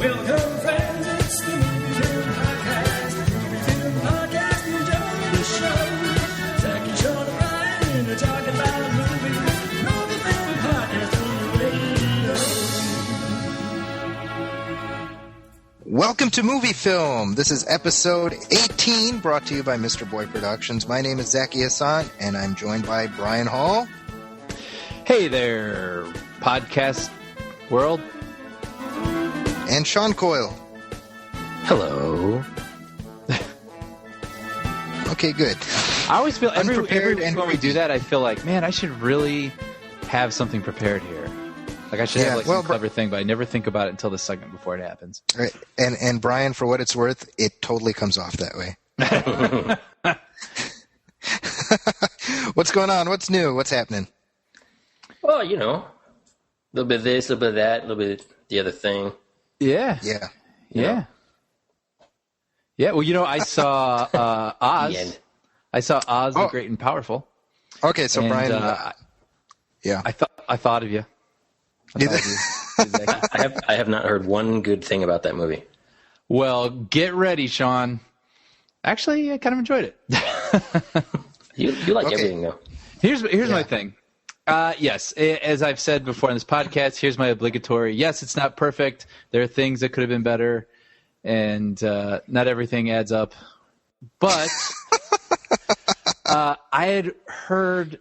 Welcome, friends, it's the MovieFilm Podcast. MovieFilm Podcast, enjoy the show. Zaki, Sean, and Ryan are talking about movies. MovieFilm Podcast on the radio. Welcome to MovieFilm. This is episode 18, brought to you by Mr. Boy Productions. My name is Zaki Hassan, and I'm joined by Brian Hall. Hey there, podcast world. And Sean Coyle. Hello. Okay, good. I always feel every and when we do that, I feel like, man, I should really have something prepared here. Like I should have some clever thing, but I never think about it until the second before it happens. Right. And Brian, for what it's worth, it totally comes off that way. What's going on? What's new? What's happening? Well, you know, a little bit of this, a little bit of that, a little bit of the other thing. Yeah. Well, you know, I saw Oz. I saw Oz the Great and Powerful. Okay, so and, Brian, I thought of you. I have not heard one good thing about that movie. Well, get ready, Sean. Actually, I kind of enjoyed it. You like everything, though. Here's my thing. Yes, as I've said before in this podcast, here's my obligatory. Yes, it's not perfect. There are things that could have been better, and not everything adds up. But I had heard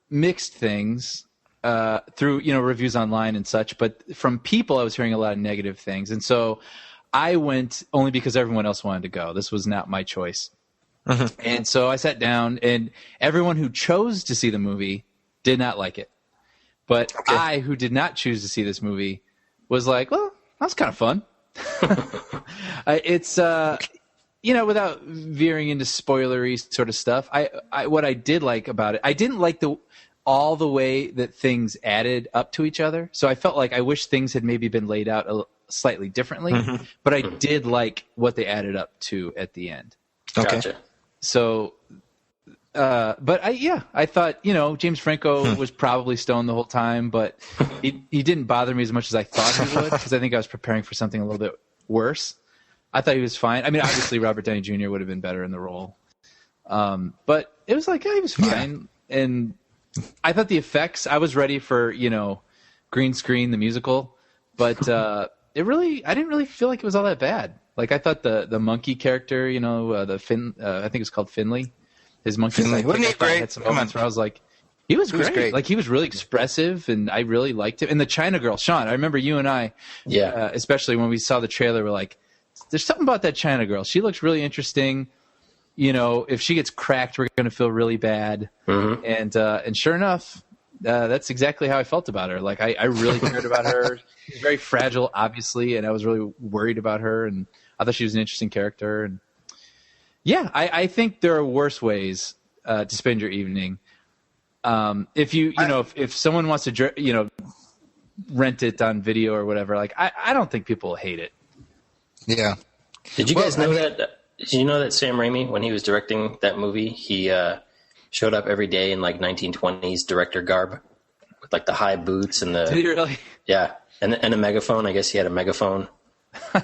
mixed things through reviews online and such, but from people I was hearing a lot of negative things, and so I went only because everyone else wanted to go. This was not my choice. Mm-hmm. And so I sat down, and everyone who chose to see the movie did not like it. But I, who did not choose to see this movie, was like, well, that's kind of fun. It's, without veering into spoilery sort of stuff, what I did like about it, I didn't like all the way that things added up to each other. So I felt like I wish things had maybe been laid out slightly differently, but I did like what they added up to at the end. Okay. Gotcha. So, but I thought, James Franco was probably stoned the whole time, but he didn't bother me as much as I thought he would, because I think I was preparing for something a little bit worse. I thought he was fine. I mean, obviously Robert Downey Jr. would have been better in the role. But it was like, he was fine. Yeah. And I thought the effects, I was ready for, Green Screen, the musical, but I didn't really feel like it was all that bad. Like, I thought the monkey character, the Finn, I think it was called Finley. His monkey. Wasn't he great? Had some moments where I was like, he was great. Like, he was really expressive, and I really liked him. And the China girl, Sean, I remember you and I, especially when we saw the trailer, we're like, there's something about that China girl. She looks really interesting. If she gets cracked, we're going to feel really bad. Mm-hmm. And sure enough, that's exactly how I felt about her. Like, I really cared about her. She's very fragile, obviously, and I was really worried about her, and I thought she was an interesting character. And yeah, I think there are worse ways to spend your evening. If someone wants to, rent it on video or whatever, like, I don't think people will hate it. Yeah. Did you guys know that? Did you know that Sam Raimi, when he was directing that movie, he showed up every day in like 1920s director garb with like the high boots and the. Did he really? Yeah, and a megaphone. I guess he had a megaphone.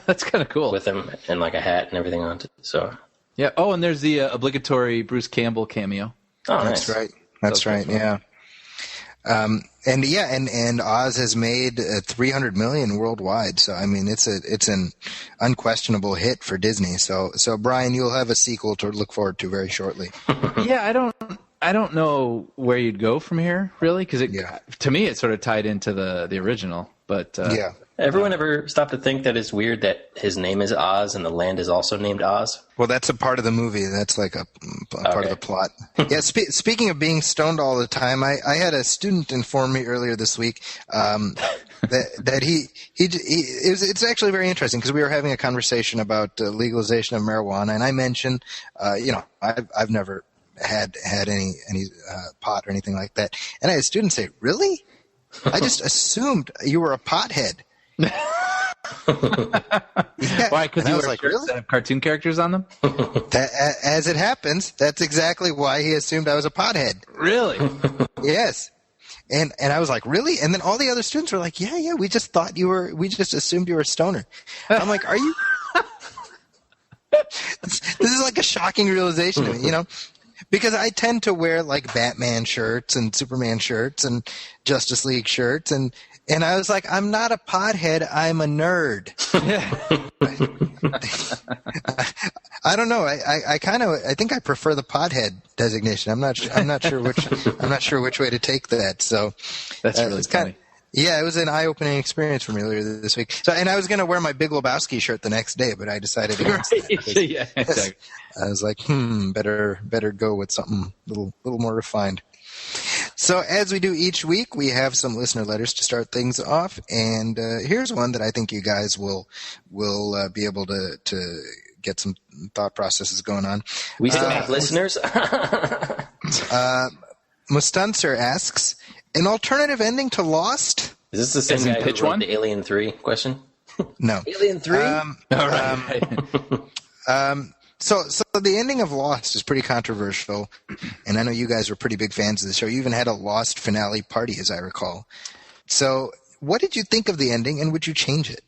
That's kind of cool. With him, and like a hat and everything on it. So. Yeah. Oh, and there's the obligatory Bruce Campbell cameo. Oh, nice. That's right. That's right. Yeah. And Oz has made $300 million worldwide. So I mean, it's an unquestionable hit for Disney. So Brian, you'll have a sequel to look forward to very shortly. Yeah, I don't know where you'd go from here, really, because to me it sort of tied into the original. But everyone ever stop to think that it's weird that his name is Oz and the land is also named Oz? Well, that's a part of the movie. That's like a part of the plot. Yeah. Speaking of being stoned all the time, I had a student inform me earlier this week that it's actually very interesting, because we were having a conversation about legalization of marijuana, and I mentioned, I've never had any pot or anything like that, and I had a student say, "Really? I just assumed you were a pothead." Why? Because you wear shirts that have cartoon characters on them? As it happens, that's exactly why he assumed I was a pothead. Really? Yes. And I was like, really? And then all the other students were like, yeah, we just assumed you were a stoner. I'm like, are you? This is like a shocking realization to me, because I tend to wear like Batman shirts and Superman shirts and Justice League shirts. And I was like, I'm not a pothead. I'm a nerd. I don't know. I think I prefer the pothead designation. I'm not sure which way to take that. So that's really funny. Yeah, it was an eye-opening experience for me earlier this week. So, and I was going to wear my Big Lebowski shirt the next day, but I decided against that. Yeah, exactly. I was like, better go with something a little more refined. So, as we do each week, we have some listener letters to start things off, and here's one that I think you guys will be able to get some thought processes going on. We still have listeners. Mustanser asks, an alternative ending to Lost? Is this the same guy who wrote the Alien 3 question? No. Alien 3? All right. So the ending of Lost is pretty controversial, and I know you guys were pretty big fans of the show. You even had a Lost finale party, as I recall. So what did you think of the ending, and would you change it?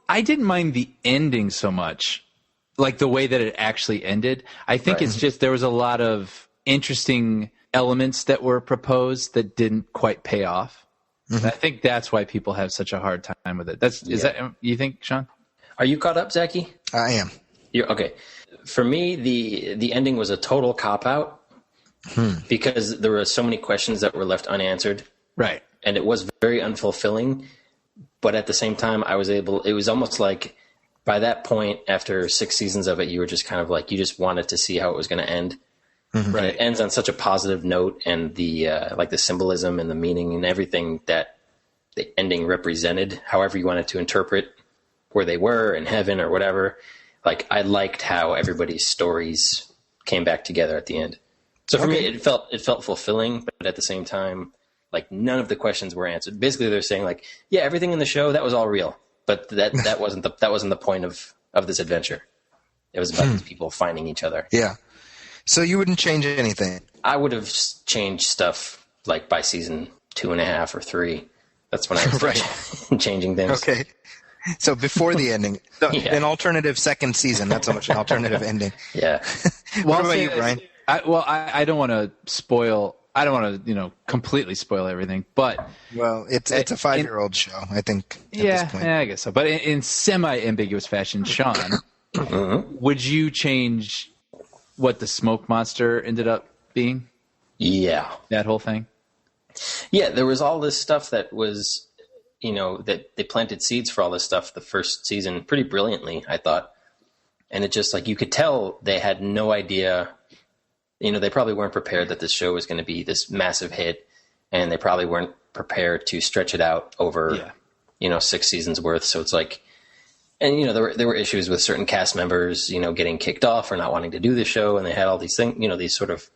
I didn't mind the ending so much, like the way that it actually ended. I think it's just there was a lot of interesting elements that were proposed that didn't quite pay off. Mm-hmm. I think that's why people have such a hard time with it. Is that you think, Sean? Are you caught up, Zaki? I am. You're okay. For me, the ending was a total cop-out because there were so many questions that were left unanswered. Right. And it was very unfulfilling. But at the same time, it was almost like by that point, after 6 seasons of it, you were just kind of like, you just wanted to see how it was going to end. Mm-hmm. Right. It ends on such a positive note, and the symbolism and the meaning and everything that the ending represented, however you wanted to interpret where they were in heaven or whatever. Like, I liked how everybody's stories came back together at the end. So for me, it felt fulfilling, but at the same time, like, none of the questions were answered. Basically, they're saying like, yeah, everything in the show, that was all real, but that wasn't the point of this adventure. It was about these people finding each other. Yeah. So you wouldn't change anything? I would have changed stuff like by season 2.5 or 3. That's when I was changing things. Okay. So before the ending, an alternative second season, not so much an alternative ending. Yeah. What about you, Brian? I don't want to spoil. I don't want to, completely spoil everything, but it's a 5-year-old show, I think. At this point. I guess so. But in semi-ambiguous fashion, Sean, would you change what the smoke monster ended up being? Yeah, that whole thing. Yeah, there was all this stuff that was, that they planted seeds for all this stuff the first season pretty brilliantly, I thought. And it just like, you could tell they had no idea, they probably weren't prepared that this show was going to be this massive hit, and they probably weren't prepared to stretch it out over, 6 seasons worth. So it's like, and, there were issues with certain cast members, getting kicked off or not wanting to do the show. And they had all these things, these sort of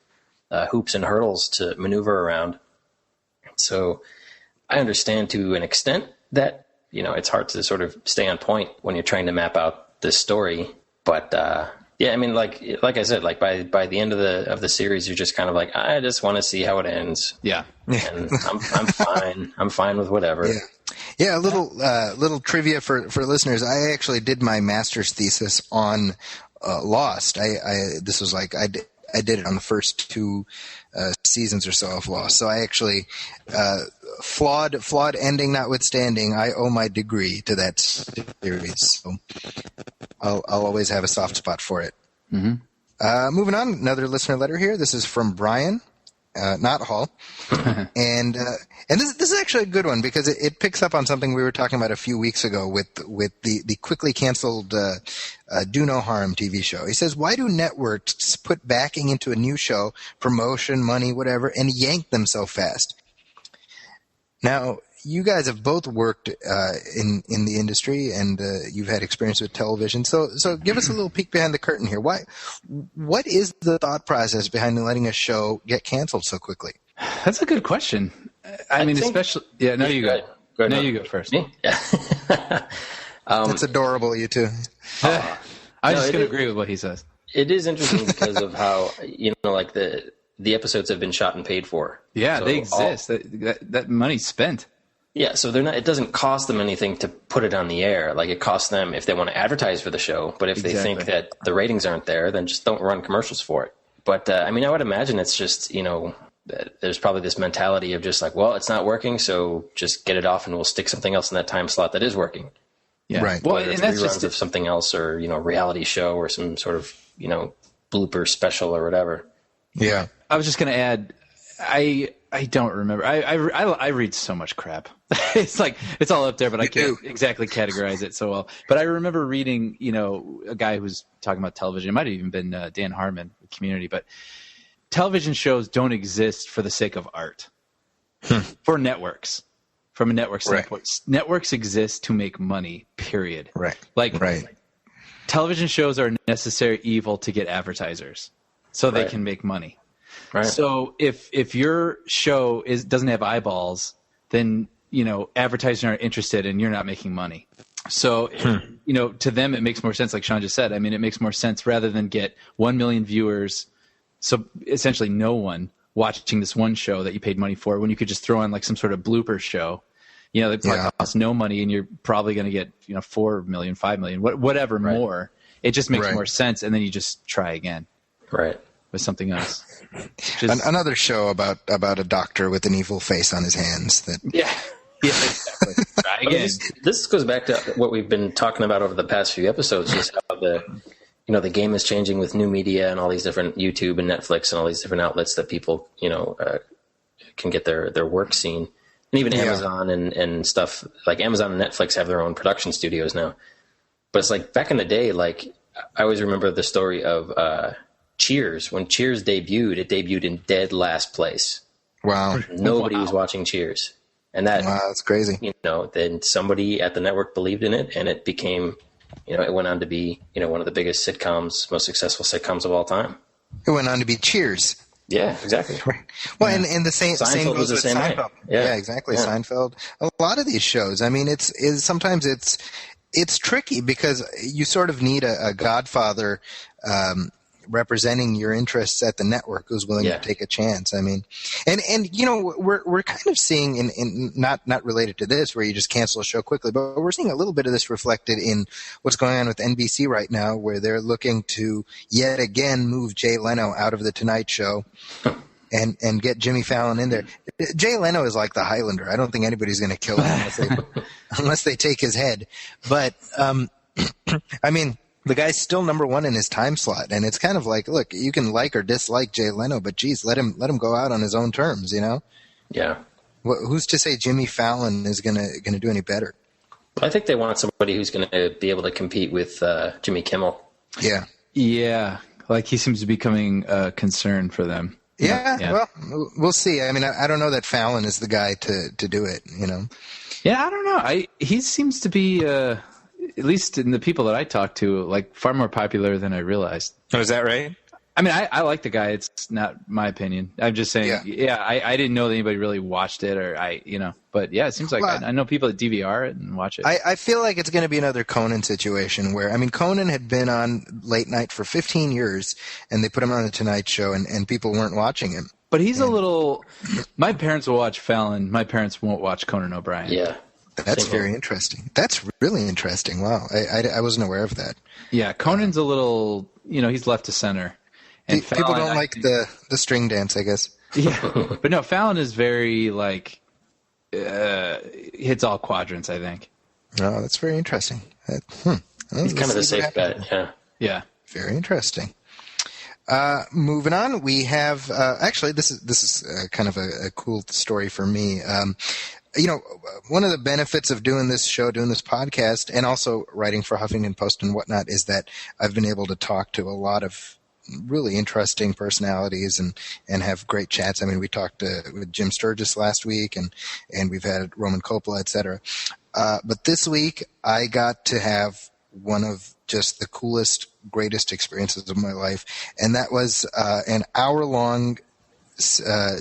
hoops and hurdles to maneuver around. So I understand to an extent that, it's hard to sort of stay on point when you're trying to map out this story. But, like I said, like by the end of the series, you're just kind of like, I just want to see how it ends. Yeah. And I'm fine. I'm fine with whatever. Yeah. Yeah, a little trivia for listeners. I actually did my master's thesis on Lost. This was like I did it on the first 2 seasons or so of Lost. So I actually flawed ending notwithstanding, I owe my degree to that series. So I'll always have a soft spot for it. Mm-hmm. Moving on, another listener letter here. This is from Brian. Not Hall, and this is actually a good one because it picks up on something we were talking about a few weeks ago with the quickly canceled Do No Harm TV show. He says, why do networks put backing into a new show, promotion, money, whatever, and yank them so fast? Now, you guys have both worked in the industry, and you've had experience with television. So give us a little peek behind the curtain here. What is the thought process behind letting a show get canceled so quickly? That's a good question. I mean, especially No, you go. No, you go first. Me? Yeah. That's adorable, you two. I'm just going to agree with what he says. It is interesting because of how like the episodes have been shot and paid for. Yeah, So they exist. That money's spent. Yeah, so they're not. It doesn't cost them anything to put it on the air. Like it costs them if they want to advertise for the show. But if they think that the ratings aren't there, then just don't run commercials for it. But I mean, I would imagine it's just there's probably this mentality of just like, well, it's not working, so just get it off, and we'll stick something else in that time slot that is working. Yeah, right. Well, and that's reruns of something else, or reality show, or some sort of blooper special or whatever. Yeah, I was just going to add, I don't remember. I read so much crap. It's like it's all up there, but I can't exactly categorize it so well. But I remember reading, a guy who was talking about television. It might have even been Dan Harmon with Community. But television shows don't exist for the sake of art. For networks, from a network standpoint, networks exist to make money. Period. Right. Television shows are a necessary evil to get advertisers, so they can make money. Right. So if your show doesn't have eyeballs, then advertisers aren't interested and you're not making money. So to them it makes more sense, like Sean just said. I mean, it makes more sense rather than get 1 million viewers, so essentially no one watching this one show that you paid money for, when you could just throw on like some sort of blooper show. That probably costs no money, and you're probably going to get 4 million, 5 million, whatever more. It just makes more sense, and then you just try again. Right. With something else. Another show about a doctor with an evil face on his hands. Yeah, exactly. Try again. This goes back to what we've been talking about over the past few episodes, just how the game is changing with new media and all these different YouTube and Netflix and all these different outlets that people can get their work seen, and even Amazon and stuff like Amazon and Netflix have their own production studios now. But it's like back in the day, like I always remember the story of Cheers. When Cheers debuted, it debuted in dead last place. Wow. Nobody was watching Cheers. And that's crazy. Then somebody at the network believed in it, and it became, it went on to be, one of the biggest sitcoms, most successful sitcoms of all time. It went on to be Cheers. Yeah, exactly. Right. Well, and the same goes with Seinfeld. Way. Yeah, exactly. Yeah. Seinfeld. A lot of these shows. I mean, sometimes it's tricky because you sort of need a godfather representing your interests at the network who's willing to take a chance. I mean, and we're kind of seeing in not related to this where you just cancel a show quickly, but we're seeing a little bit of this reflected in what's going on with NBC right now, where they're looking to yet again move Jay Leno out of the Tonight Show and get Jimmy Fallon in there. Jay Leno is like the Highlander. I don't think anybody's going to kill him unless they take his head. But I mean, the guy's still number one in his time slot, and it's kind of like, look, you can like or dislike Jay Leno, but geez, let him go out on his own terms, Yeah. Who's to say Jimmy Fallon is gonna do any better? I think they want somebody who's going to be able to compete with Jimmy Kimmel. Yeah. Yeah, like he seems to be becoming a concern for them. Yeah. Well, we'll see. I mean, I don't know that Fallon is the guy to do it. Yeah, I don't know. He seems to be. At least in the people that I talk to, like far more popular than I realized. Oh, is that right? I mean, I like the guy. It's not my opinion. I'm just saying, I didn't know that anybody really watched it but yeah, it seems like I know people that DVR it and watch it. I feel like it's going to be another Conan situation where, I mean, Conan had been on late night for 15 years and they put him on the Tonight Show and people weren't watching him. But he's a little, my parents will watch Fallon. My parents won't watch Conan O'Brien. Yeah. That's very interesting. That's really interesting. Wow. I wasn't aware of that. Yeah. Conan's a little, he's left to center. And people don't like the string dance, I guess. Yeah. But no, Fallon is very hits all quadrants, I think. Oh, that's very interesting. He's kind of a safe bet. Yeah. Yeah. Very interesting. Moving on, we have, actually, this is kind of a cool story for me. One of the benefits of doing this show, doing this podcast, and also writing for Huffington Post and whatnot is that I've been able to talk to a lot of really interesting personalities and have great chats. I mean, we talked with Jim Sturgis last week and we've had Roman Coppola, et cetera. But this week I got to have one of just the coolest, greatest experiences of my life. And that was an hour-long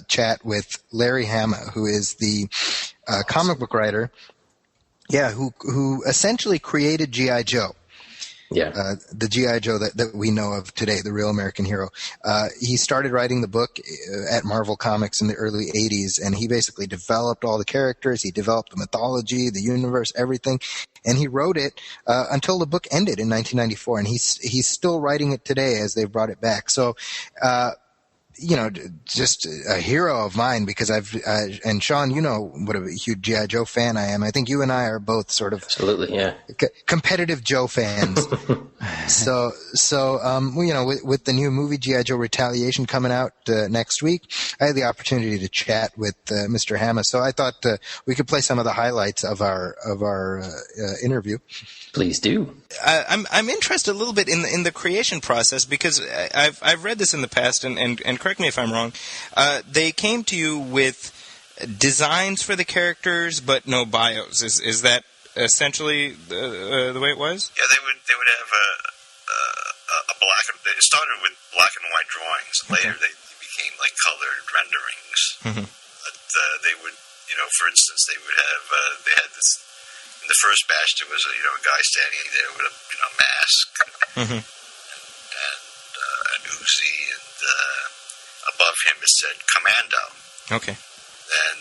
chat with Larry Hama, who is the comic book writer, who essentially created G.I. Joe. the G.I. Joe that we know of today, the real American hero. He started writing the book at Marvel Comics in the early 80s, and he basically developed all the characters. He developed the mythology, the universe, everything. And he wrote it until the book ended in 1994, and he's still writing it today as they've brought it back. So, just a hero of mine, because and Sean, you know what a huge G.I. Joe fan I am. I think you and I are both sort of absolutely, competitive Joe fans. So, with the new movie G.I. Joe Retaliation coming out next week, I had the opportunity to chat with Mr. Hama. So I thought we could play some of the highlights of our interview. Please do. I'm interested a little bit in the creation process, because I've read this in the past, and correct me if I'm wrong. They came to you with designs for the characters, but no bios. Is that essentially the way it was? Yeah, they would have a black. It started with black and white drawings. Later, they became like colored renderings. Mm-hmm. But they would, for instance, they would have. They had this. In the first batch, there was a guy standing there with a mask mm-hmm. and an Uzi, and above him it said Commando. Okay. Then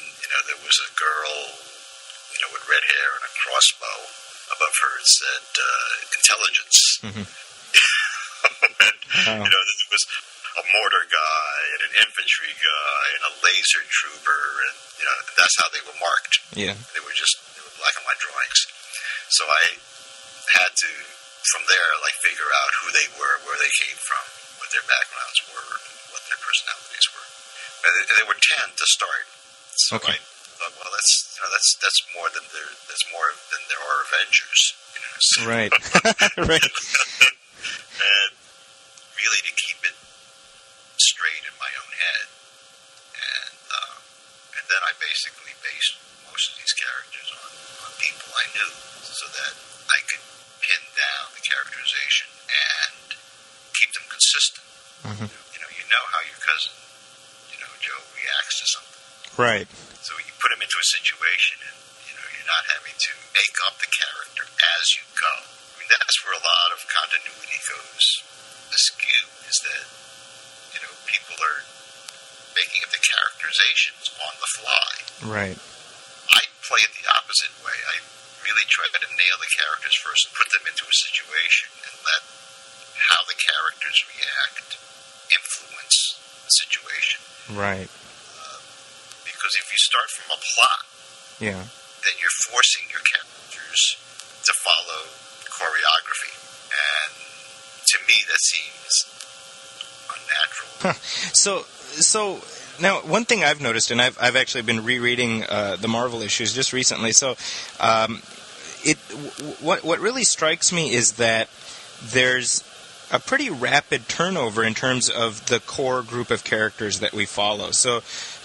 there was a girl, with red hair and a crossbow. Above her it said Intelligence. Mm-hmm. And there was a mortar guy and an infantry guy and a laser trooper, and that's how they were marked. Yeah. They were black and white drawings. So I had to, from there, figure out who they were, where they came from, what their backgrounds were, what their personalities were. And they were 10 to start. So okay. I thought, well, that's more than there are Avengers. So. Right. Right. And really to keep it straight in my own head. And then I basically based most of these characters on people I knew, so that I could pin down the characterization and keep them consistent. Mm-hmm. You know how your cousin, Joe, reacts to something. Right. So you put him into a situation, and you're not having to make up the character as you go. I mean, that's where a lot of continuity goes askew. Is that people are making up the characterizations on the fly. Right. I play it the opposite way. I really try to nail the characters first and put them into a situation and let how the characters react influence the situation. Right. Because if you start from a plot, then you're forcing your characters to follow choreography. And to me, that seems unnatural. So now, one thing I've noticed, and I've actually been rereading the Marvel issues just recently. So, what really strikes me is that there's a pretty rapid turnover in terms of the core group of characters that we follow. So,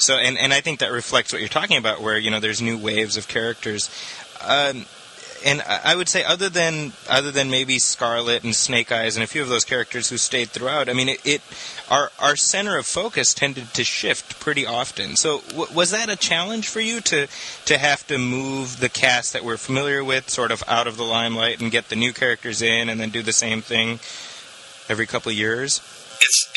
and I think that reflects what you're talking about, where there's new waves of characters. And I would say, other than maybe Scarlet and Snake Eyes and a few of those characters who stayed throughout, I mean, our center of focus tended to shift pretty often. So was that a challenge for you to have to move the cast that we're familiar with sort of out of the limelight and get the new characters in, and then do the same thing every couple of years? It's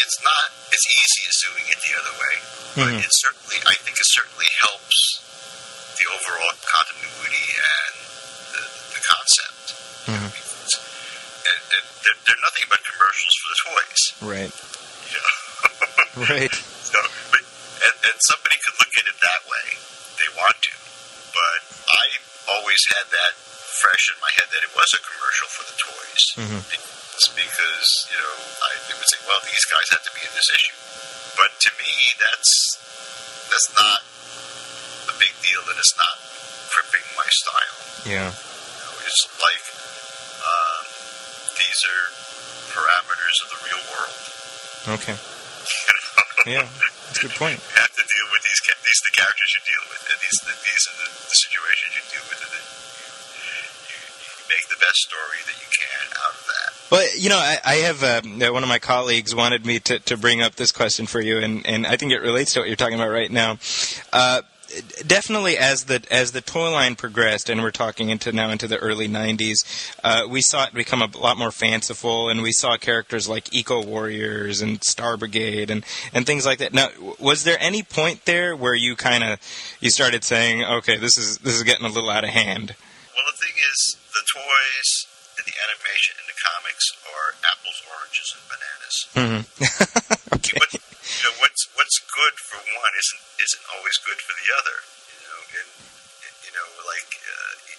easy as doing it the other way, but mm-hmm. I think it certainly helps the overall continuity and the concept. Mm-hmm. And they're nothing but commercials for the toys. Right. Right. So, and somebody could look at it that way. They want to. But I always had that fresh in my head that it was a commercial for the toys. Mm-hmm. It's because, they would say, well, these guys have to be in this issue. But to me, that's not a big deal, and it's not cripping my style. Yeah. It's like these are parameters of the real world. Okay. Yeah, that's a good point. You have to deal with these are the characters you deal with, and these are the situations you deal with, and then you make the best story that you can out of that. Well, I have one of my colleagues wanted me to bring up this question for you, and I think it relates to what you're talking about right now. definitely as the toy line progressed, and we're talking into the early 90s, we saw it become a lot more fanciful, and we saw characters like Eco Warriors and Star Brigade and things like that. Now, was there any point there where you started saying, okay, this is getting a little out of hand? Well, the thing is, the toys and the animation and the comics are apples, oranges, and bananas. Mm-hmm. Okay. But what's good for one isn't always good for the other.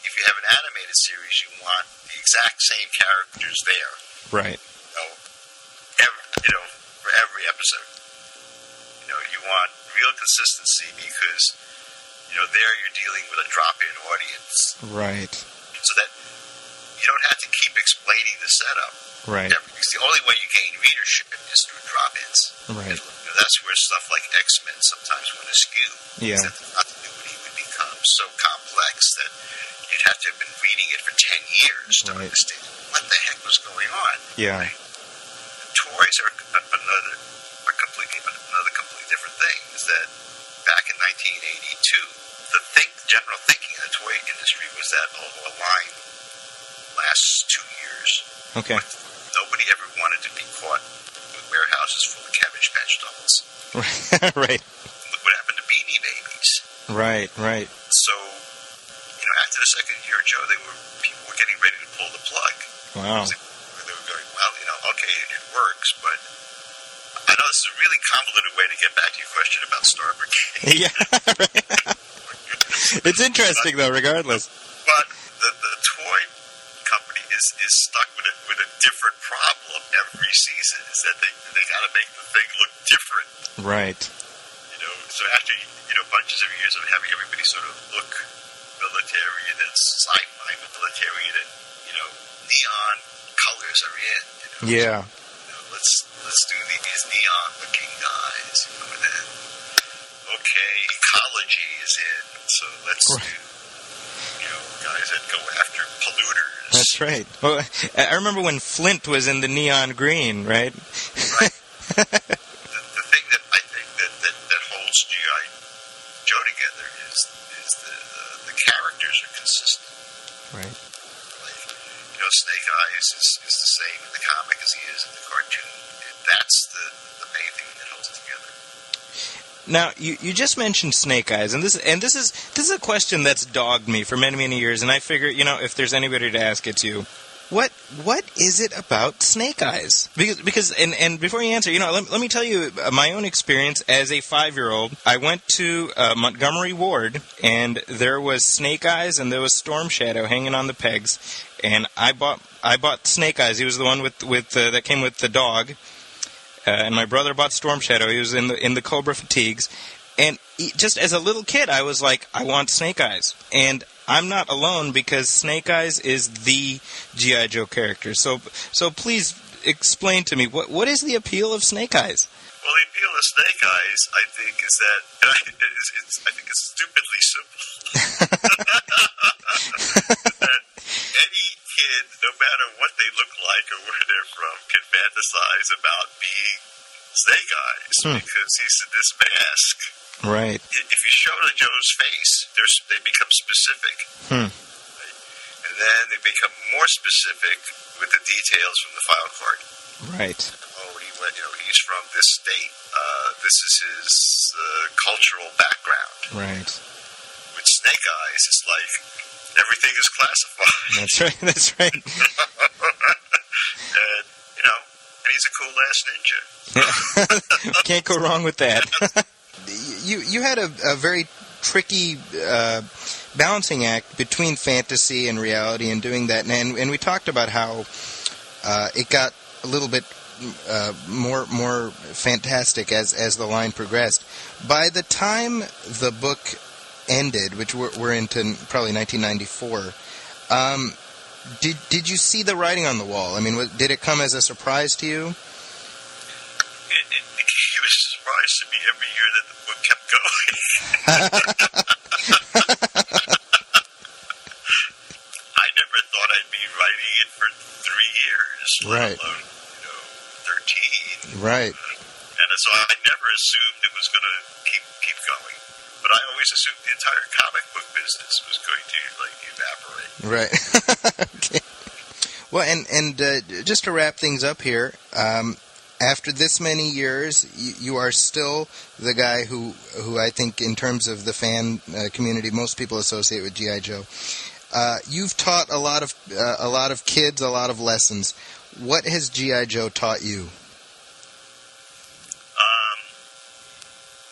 If you have an animated series, you want the exact same characters there. Right. For every episode. You want real consistency because there you're dealing with a drop-in audience. Right. So that you don't have to keep explaining the setup. Right. Because the only way you gain readership is through drop-ins. Right. That's where stuff like X-Men sometimes went askew. Yeah. That the continuity would become so complex that you'd have to have been reading it for 10 years to understand what the heck was going on. Yeah. Right? Toys are another completely different thing. Is that back in 1982, the general thinking in the toy industry was that a line lasts 2 years. Okay. Nobody ever wanted to be caught with warehouses full of Cabbage Patch dolls. Right. Look what happened to Beanie Babies. Right. So, after the second year, Joe, people were getting ready to pull the plug. Wow. They were going, okay, it works, but I know this is a really convoluted way to get back to your question about Star Brigade. Yeah. Right. It's interesting, though, regardless. But the toy company is stuck with a different problem every season. Is that they got to make the thing look different. Right. So after bunches of years of having everybody sort of look military and then sci-fi military and neon colors are in. Yeah. Let's do these neon looking guys. And then ecology is in. So let's do guys that go after polluters. That's right. Well, I remember when Flint was in the neon green, right? Right. The thing that I think that holds G.I. Joe together is the characters are consistent. Right. Snake Eyes is the same in the comic as he is in the cartoon. And that's the main thing that holds it together. Now, you just mentioned Snake Eyes, and this is a question that's dogged me for many, many years, and I figure, if there's anybody to ask it to, what is it about Snake Eyes? Because and before you answer, let me tell you my own experience as a 5-year-old. I went to Montgomery Ward, and there was Snake Eyes and there was Storm Shadow hanging on the pegs, and I bought Snake Eyes. He was the one with that came with the dog. And my brother bought Storm Shadow. He was in the Cobra fatigues. And just as a little kid, I was like, I want Snake Eyes. And I'm not alone because Snake Eyes is the G.I. Joe character. So please explain to me, what is the appeal of Snake Eyes? Well, the appeal of Snake Eyes, I think, is that I think it's stupidly simple. That any kid, no matter what they look like or where they're from, can fantasize about being Snake Eyes because he's in this mask. Right. If you show Joe's face, they become specific. Right? And then they become more specific with the details from the file card. Right. He's from this state. This is his cultural background. Right. With Snake Eyes, it's like everything is classified. That's right. And he's a cool ass ninja. Can't go wrong with that. You had a very tricky balancing act between fantasy and reality and doing that, and we talked about how it got a little bit more fantastic as the line progressed. By the time the book ended, which we're into probably 1994, did you see the writing on the wall? I mean, did it come as a surprise to you? It was a surprise to me every year that the book kept going. I never thought I'd be writing it for 3 years, right? Let alone, 13. Right. And so I never assumed it was going to keep going. But I always always assumed the entire comic book business was going to evaporate. Right. Okay. Well, and just to wrap things up here, after this many years, you are still the guy who I think, in terms of the fan community, most people associate with G.I. Joe. You've taught a lot of kids a lot of lessons. What has G.I. Joe taught you?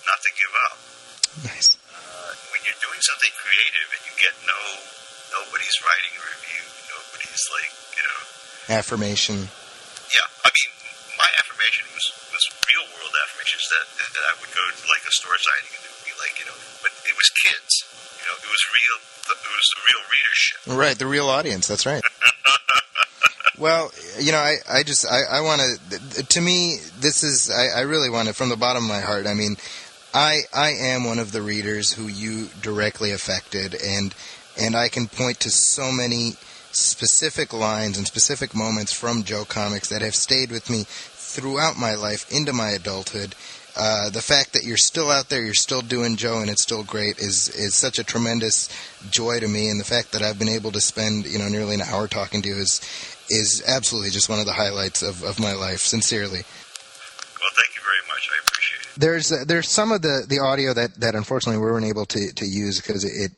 Not to give up. Nice. When you're doing something creative and you get nobody's writing a review, nobody's Affirmation. Yeah, I mean, my affirmation was real world affirmations that I would go to a store signing and it would be but it was kids. It was real. It was the real readership. Right, the real audience. That's right. Well, I want to me, this is, I really want to, from the bottom of my heart, I mean, I am one of the readers who you directly affected, and I can point to so many specific lines and specific moments from Joe Comics that have stayed with me throughout my life into my adulthood. The fact that you're still out there, you're still doing Joe, and it's still great is such a tremendous joy to me. And the fact that I've been able to spend nearly an hour talking to you is absolutely just one of the highlights of my life. Sincerely. Well, thank you very much. I appreciate it. There's some of the audio that unfortunately we weren't able to use because it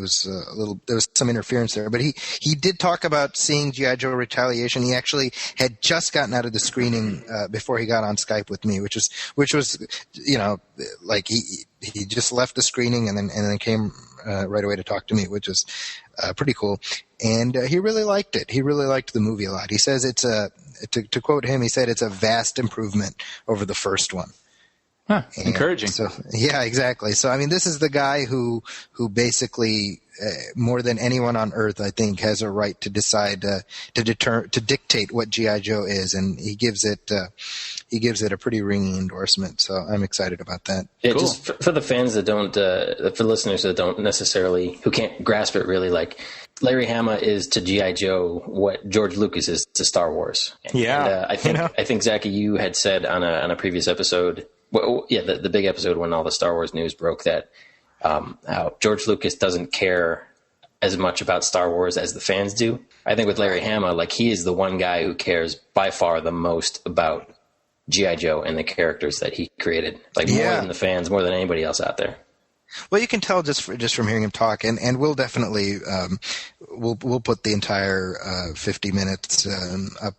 was a little, there was some interference there. But he did talk about seeing G.I. Joe Retaliation. He actually had just gotten out of the screening before he got on Skype with me, which was he just left the screening and then came right away to talk to me, which is pretty cool. And he really liked it. He really liked the movie a lot. He says it's to quote him, he said it's a vast improvement over the first one. Huh, encouraging. So, yeah, exactly. So, I mean, this is the guy who basically, more than anyone on earth, I think, has a right to decide to dictate what G.I. Joe is, and he gives it a pretty ringing endorsement. So, I'm excited about that. Yeah, cool. Just for the fans that don't, for listeners that don't necessarily, who can't grasp it really, Larry Hama is to G.I. Joe what George Lucas is to Star Wars. Yeah, and, I think Zaki, you had said on a previous episode. Well, yeah, the big episode when all the Star Wars news broke that how George Lucas doesn't care as much about Star Wars as the fans do. I think with Larry Hama, he is the one guy who cares by far the most about G.I. Joe and the characters that he created. More than the fans, more than anybody else out there. Well, you can tell just from hearing him talk, and we'll definitely we'll put the entire 50 minutes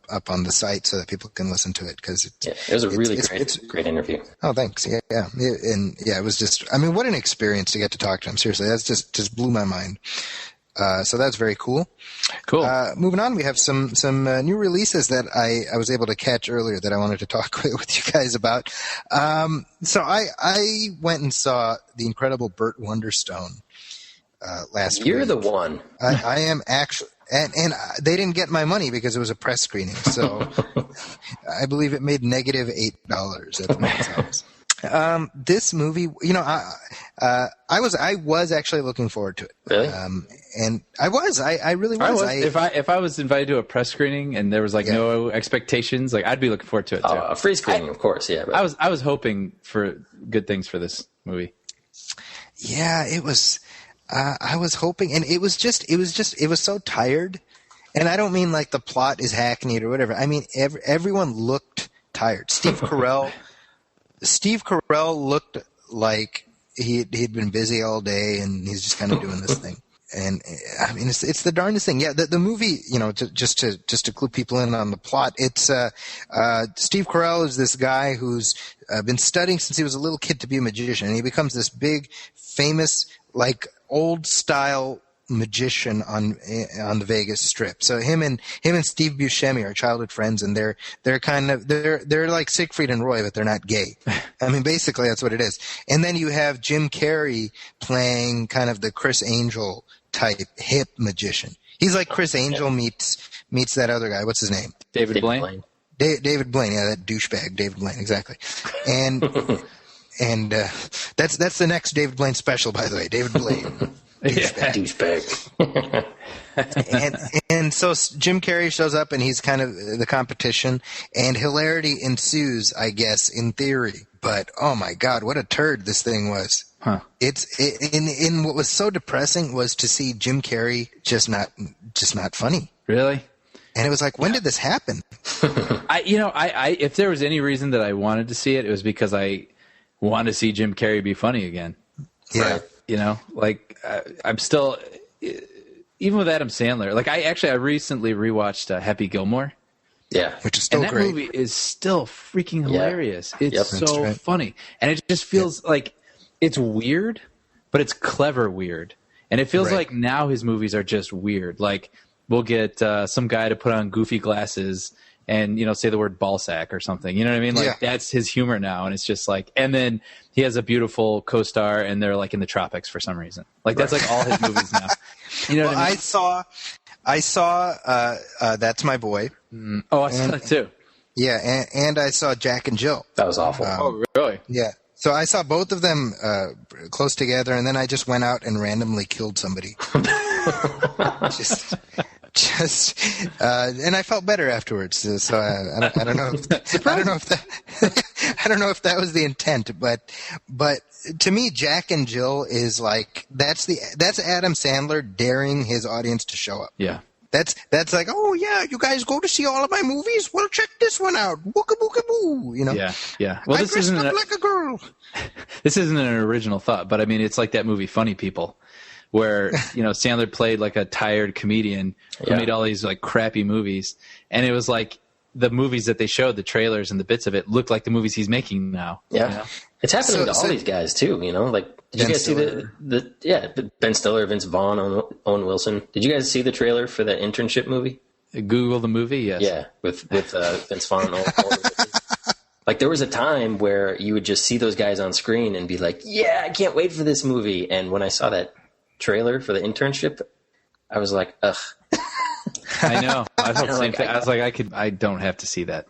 up on the site so that people can listen to it because it was a really great interview. Oh, thanks. Yeah, and it was just, I mean, what an experience to get to talk to him. Seriously, that's just blew my mind. So that's very cool. Cool. Moving on, we have some new releases that I was able to catch earlier that I wanted to talk with you guys about. So I went and saw the incredible Burt Wonderstone last week. You're the one. I am actually, and they didn't get my money because it was a press screening. So I believe it made -$8 at the box office. This movie, I was actually looking forward to it. Really? And I really was. If I was invited to a press screening and there was no expectations, I'd be looking forward to it too. A free screening, of course, yeah. But. I was hoping for good things for this movie. Yeah, it was. I was hoping, and it was so tired. And I don't mean the plot is hackneyed or whatever. I mean everyone looked tired. Steve Carell looked like he'd been busy all day and he's just kind of doing this thing. And I mean, it's the darndest thing. Yeah, the movie, just to clue people in on the plot, it's Steve Carell is this guy who's been studying since he was a little kid to be a magician, and he becomes this big, famous, old style magician on the Vegas Strip. So him and Steve Buscemi are childhood friends, and they're like Siegfried and Roy, but they're not gay. I mean, basically that's what it is. And then you have Jim Carrey playing kind of the Chris Angel type hip magician. He's like Chris Angel meets that other guy. What's his name? David Blaine. David Blaine. Yeah, that douchebag, David Blaine. Exactly. And and that's the next David Blaine special, by the way. David Blaine. Douchebag. and so Jim Carrey shows up and he's kind of the competition, and hilarity ensues, I guess, in theory. but oh my God, what a turd this thing was. Huh. In what was so depressing was to see Jim Carrey just not funny. Really? And it was like, when did this happen? I if there was any reason that I wanted to see it, it was because I wanted to see Jim Carrey be funny again. Yeah. Like I'm still, even with Adam Sandler, like I recently rewatched Happy Gilmore. Yeah. Which is still and that great. movie is still freaking hilarious. It's Yep. so funny. And it just feels like it's weird, but it's clever weird. And it feels like now his movies are just weird. Like we'll get some guy to put on goofy glasses and, say the word ball sack or something. You know what I mean? Like that's his humor now. And it's just like, and then he has a beautiful co-star and they're like in the tropics for some reason. Like that's like all his movies now. You know what I mean? I saw That's My Boy. Oh, I saw that too. Yeah, and I saw Jack and Jill. That was awful. Oh, really? Yeah. So I saw both of them close together, and then I just went out and randomly killed somebody. And I felt better afterwards. So I don't know. I don't know if that was the intent, but to me, Jack and Jill is like that's Adam Sandler daring his audience to show up. Yeah. That's like, oh yeah, you guys go to see all of my movies? Well, check this one out. Booka booka boo. Yeah. Well, I dressed up like a girl. This isn't an original thought, but I mean, it's like that movie Funny People, where Sandler played like a tired comedian who made all these like crappy movies, and it was like the movies that they showed, the trailers and the bits of it, looked like the movies he's making now. Yeah, it's happening to all these guys too. Like, did you guys see the Ben Stiller, Vince Vaughn, Owen Wilson? Did you guys see the trailer for the Internship movie? Google the movie, yes. Yeah, with Vince Vaughn and Owen Wilson. Like, there was a time where you would just see those guys on screen and be like, yeah, I can't wait for this movie. And when I saw that trailer for the Internship, I was like, ugh. I know. I felt the same thing. I was like, I don't have to see that.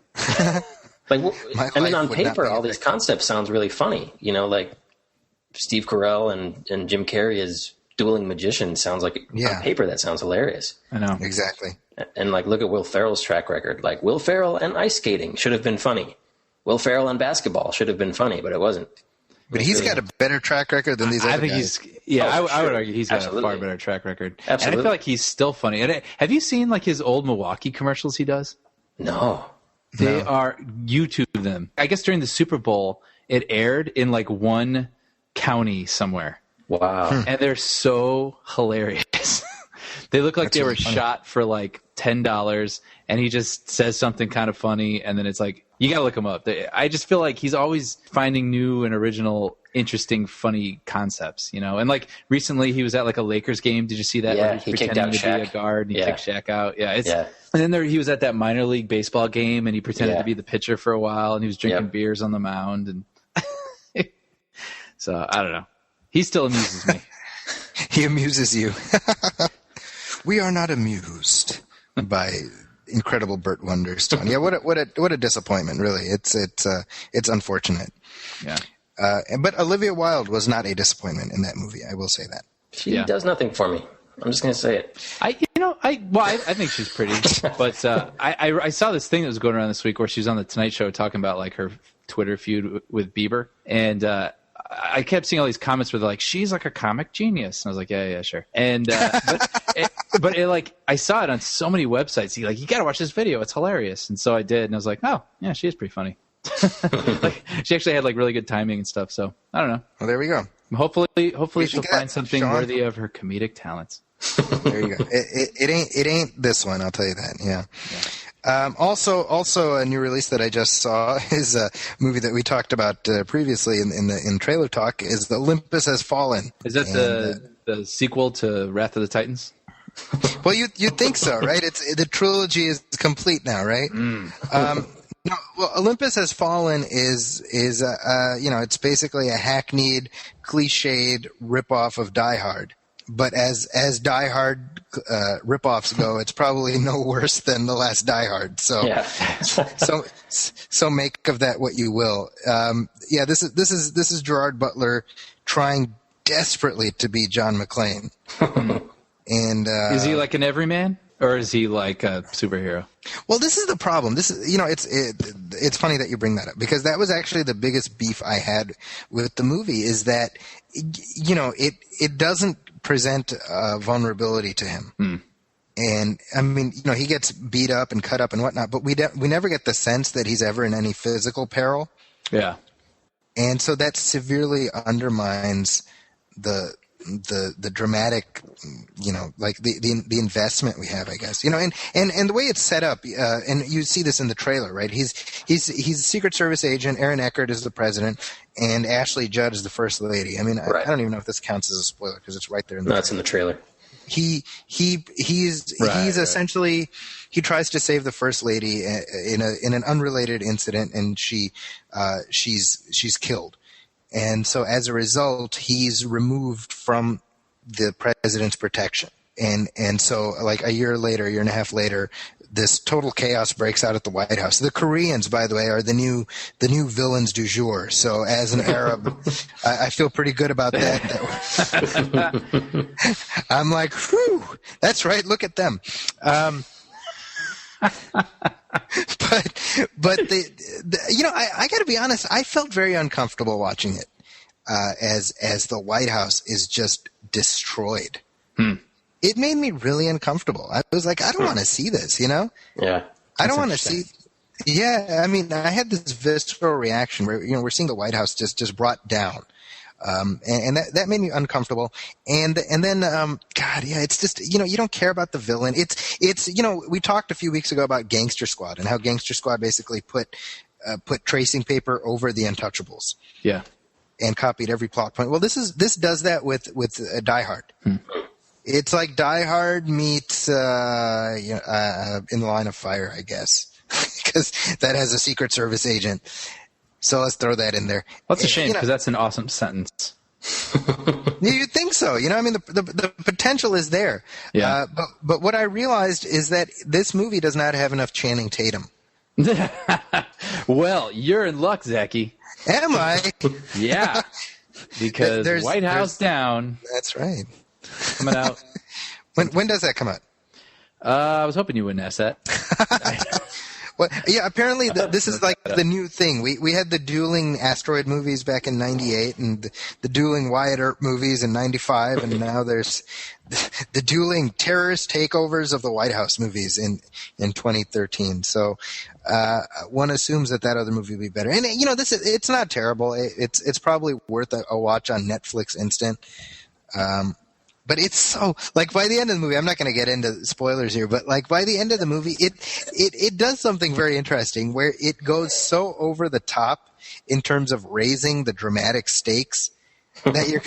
Like, on paper, all these concepts sounds really funny. Like Steve Carell and Jim Carrey as dueling magicians sounds like, on paper, that sounds hilarious. I know. Exactly. And like, look at Will Ferrell's track record. Like, Will Ferrell and ice skating should have been funny. Will Ferrell and basketball should have been funny, but it wasn't. But he's got a better track record than these other guys. I would argue he's got a far better track record. Absolutely. And I feel like he's still funny. And have you seen like his old Milwaukee commercials he does? No. They are, YouTube them. I guess during the Super Bowl, it aired in like one county somewhere. Wow. And they're so hilarious. They look like they were shot for like $10, and he just says something kind of funny, and then it's like, you gotta look him up. I just feel like he's always finding new and original, interesting, funny concepts, And like recently, he was at like a Lakers game. Did you see that? Yeah, he was pretending to be a guard, and he kicked Shaq out. Yeah, And then he was at that minor league baseball game, and he pretended to be the pitcher for a while, and he was drinking beers on the mound, and so I don't know. He still amuses me. He amuses you. We are not amused by incredible Burt Wonderstone. Yeah, what a disappointment, really. It's unfortunate. Yeah. But Olivia Wilde was not a disappointment in that movie. I will say that. She does nothing for me. I'm just going to say it. I think she's pretty, but I saw this thing that was going around this week where she was on the Tonight Show talking about like her Twitter feud with Bieber, and I kept seeing all these comments where they're like, she's like a comic genius. And I was like, yeah, sure. And, but I saw it on so many websites. You got to watch this video. It's hilarious. And so I did. And I was like, oh yeah, she is pretty funny. Like she actually had like really good timing and stuff. So I don't know. Well, there we go. Hopefully she'll find something worthy of her comedic talents. There you go. It ain't this one. I'll tell you that. Yeah. Also a new release that I just saw is a movie that we talked about previously in trailer talk is the Olympus Has Fallen. Is that the sequel to Wrath of the Titans? Well, you think so, right? The trilogy is complete now, right? No, well, Olympus Has Fallen is it's basically a hackneyed, cliched ripoff of Die Hard. But as Die Hard ripoffs go, it's probably no worse than the last Die Hard. So, so make of that what you will. This is Gerard Butler trying desperately to be John McClane. And is he like an everyman? Or is he like a superhero? Well, this is the problem. This is, it's funny that you bring that up, because that was actually the biggest beef I had with the movie, is that, it doesn't present vulnerability to him. And I mean, he gets beat up and cut up and whatnot, but we never get the sense that he's ever in any physical peril. Yeah. And so that severely undermines the dramatic, like the investment we have, I guess, and the way it's set up, and you see this in the trailer, right? He's a Secret Service agent. Aaron Eckhart is the president, and Ashley Judd is the first lady. I mean, right. I don't even know if this counts as a spoiler because it's right there in the. No, it's in the trailer. He's essentially, he tries to save the first lady in an unrelated incident, and she's killed. And so as a result, he's removed from the president's protection. And so like a year and a half later, this total chaos breaks out at the White House. The Koreans, by the way, are the new villains du jour. So as an Arab, I feel pretty good about that. I'm like, whew, that's right. Look at them. But I got to be honest. I felt very uncomfortable watching it as the White House is just destroyed. It made me really uncomfortable. I was like, I don't want to see this. Yeah, I don't want to see. Yeah, I mean, I had this visceral reaction where we're seeing the White House just brought down. And that made me uncomfortable. And then, God, yeah, it's just, you don't care about the villain. It's, we talked a few weeks ago about Gangster Squad and how Gangster Squad basically put tracing paper over the Untouchables. Yeah. And copied every plot point. Well, this does that with Die Hard. It's like Die Hard meets, In the Line of Fire, I guess, because that has a Secret Service agent. So let's throw that in there. Well, that's a shame because that's an awesome sentence. You'd think so. I mean, the potential is there. Yeah. But what I realized is that this movie does not have enough Channing Tatum. Well, you're in luck, Zaki. Am I? Yeah. Because White House Down. That's right. Coming out. When does that come out? I was hoping you wouldn't ask that. Well, yeah, apparently this is like the new thing. We had the dueling asteroid movies back in 98 and the dueling Wyatt Earp movies in 95, and now there's the dueling terrorist takeovers of the White House movies in 2013. So one assumes that other movie will be better. And it's not terrible. It's probably worth a watch on Netflix Instant. But it's so, like, by the end of the movie, I'm not going to get into spoilers here, but like by the end of the movie, it does something very interesting where it goes so over the top in terms of raising the dramatic stakes that you're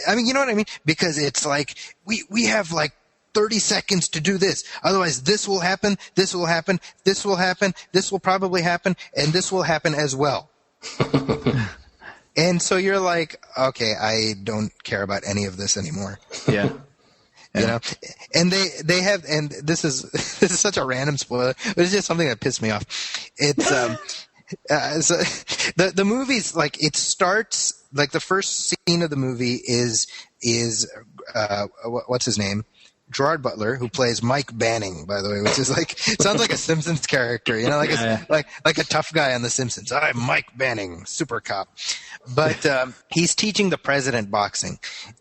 I mean, you know what I mean? Because it's like, we have like 30 seconds to do this. Otherwise, this will happen, this will happen, this will happen, this will probably happen, and this will happen as well. And so you're like, okay, I don't care about any of this anymore. Yeah. And they have, and this is such a random spoiler, but it's just something that pissed me off. It's so the movie's like, it starts like the first scene of the movie is what's his name? Gerard Butler, who plays Mike Banning, by the way, which is like, sounds like a Simpsons character, like a tough guy on The Simpsons. I'm Mike Banning, super cop. But he's teaching the president boxing.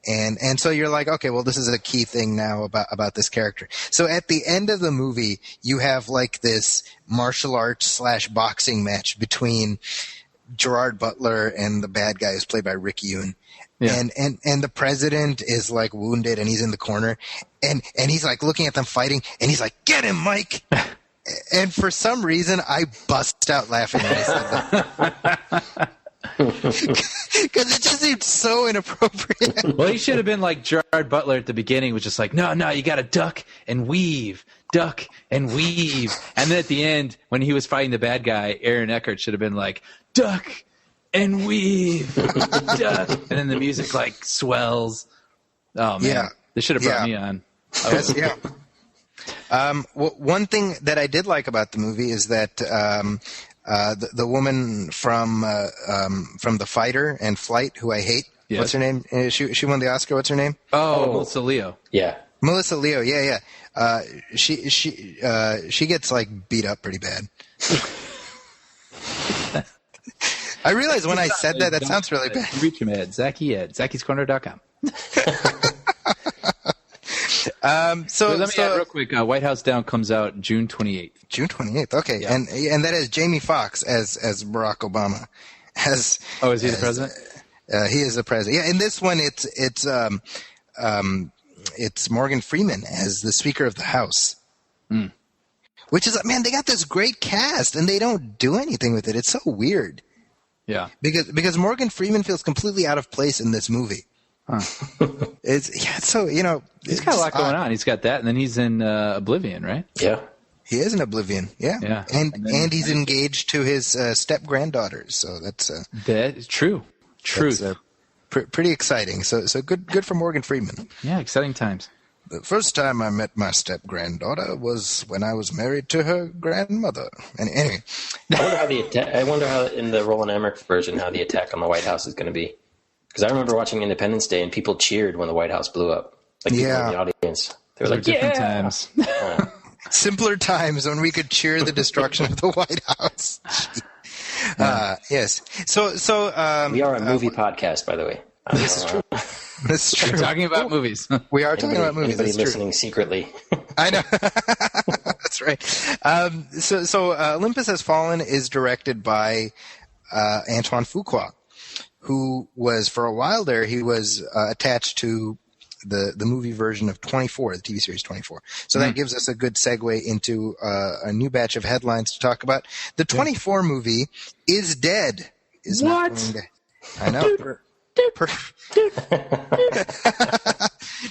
And so you're like, okay, well, this is a key thing now about this character. So at the end of the movie, you have like this martial arts / boxing match between Gerard Butler and the bad guy who's played by Rick Yune. Yeah. And the president is like wounded and he's in the corner and he's like looking at them fighting and he's like, get him, Mike. And for some reason I bust out laughing when I said that. Because it just seemed so inappropriate. Well, he should have been like Gerard Butler at the beginning, was just like, no, you got to duck and weave. And then at the end, when he was fighting the bad guy, Aaron Eckhart should have been like, duck and weave, duck. And then the music like swells. Oh man, yeah. They should have brought me on. Yeah. One thing that I did like about the movie is that the woman from The Fighter and Flight, who I hate. Yes. What's her name? She won the Oscar. What's her name? Oh, Melissa Leo. Yeah. Melissa Leo. Yeah. she gets like beat up pretty bad. I realized when I said that sounds really bad. Reach him at Zaki at zakiscorner.com. So let me add real quick. White House Down comes out June 28th. June 28th. Okay, yeah. And that is Jamie Foxx as Barack Obama. Is he the president? He is the president. Yeah, in this one it's Morgan Freeman as the Speaker of the House. Mm. Which is, man, they got this great cast and they don't do anything with it. It's so weird. Yeah. Because Morgan Freeman feels completely out of place in this movie. Huh. So, he's got a lot going on. He's got that, and then he's in Oblivion, right? Yeah. He is in Oblivion, yeah. And he's engaged to his step-granddaughters, so that's... that is true. Truth. Pretty exciting. So good for Morgan Freeman. Yeah, exciting times. The first time I met my step-granddaughter was when I was married to her grandmother. And anyway. I wonder how in the Roland Emmerich version, how the attack on the White House is going to be. Because I remember watching Independence Day and people cheered when the White House blew up. Like people in the audience. They were like, different times. Simpler times when we could cheer the destruction of the White House. Yes. So we are a movie podcast, by the way. This is true. This is true. We're talking about movies. We are talking about movies. Anybody listening secretly? I know. That's right. So Olympus Has Fallen is directed by Antoine Fuqua, who was, for a while there, he was attached to the movie version of 24, the TV series 24. So that gives us a good segue into a new batch of headlines to talk about. The 24 movie is dead. Is what? Not going to, I know.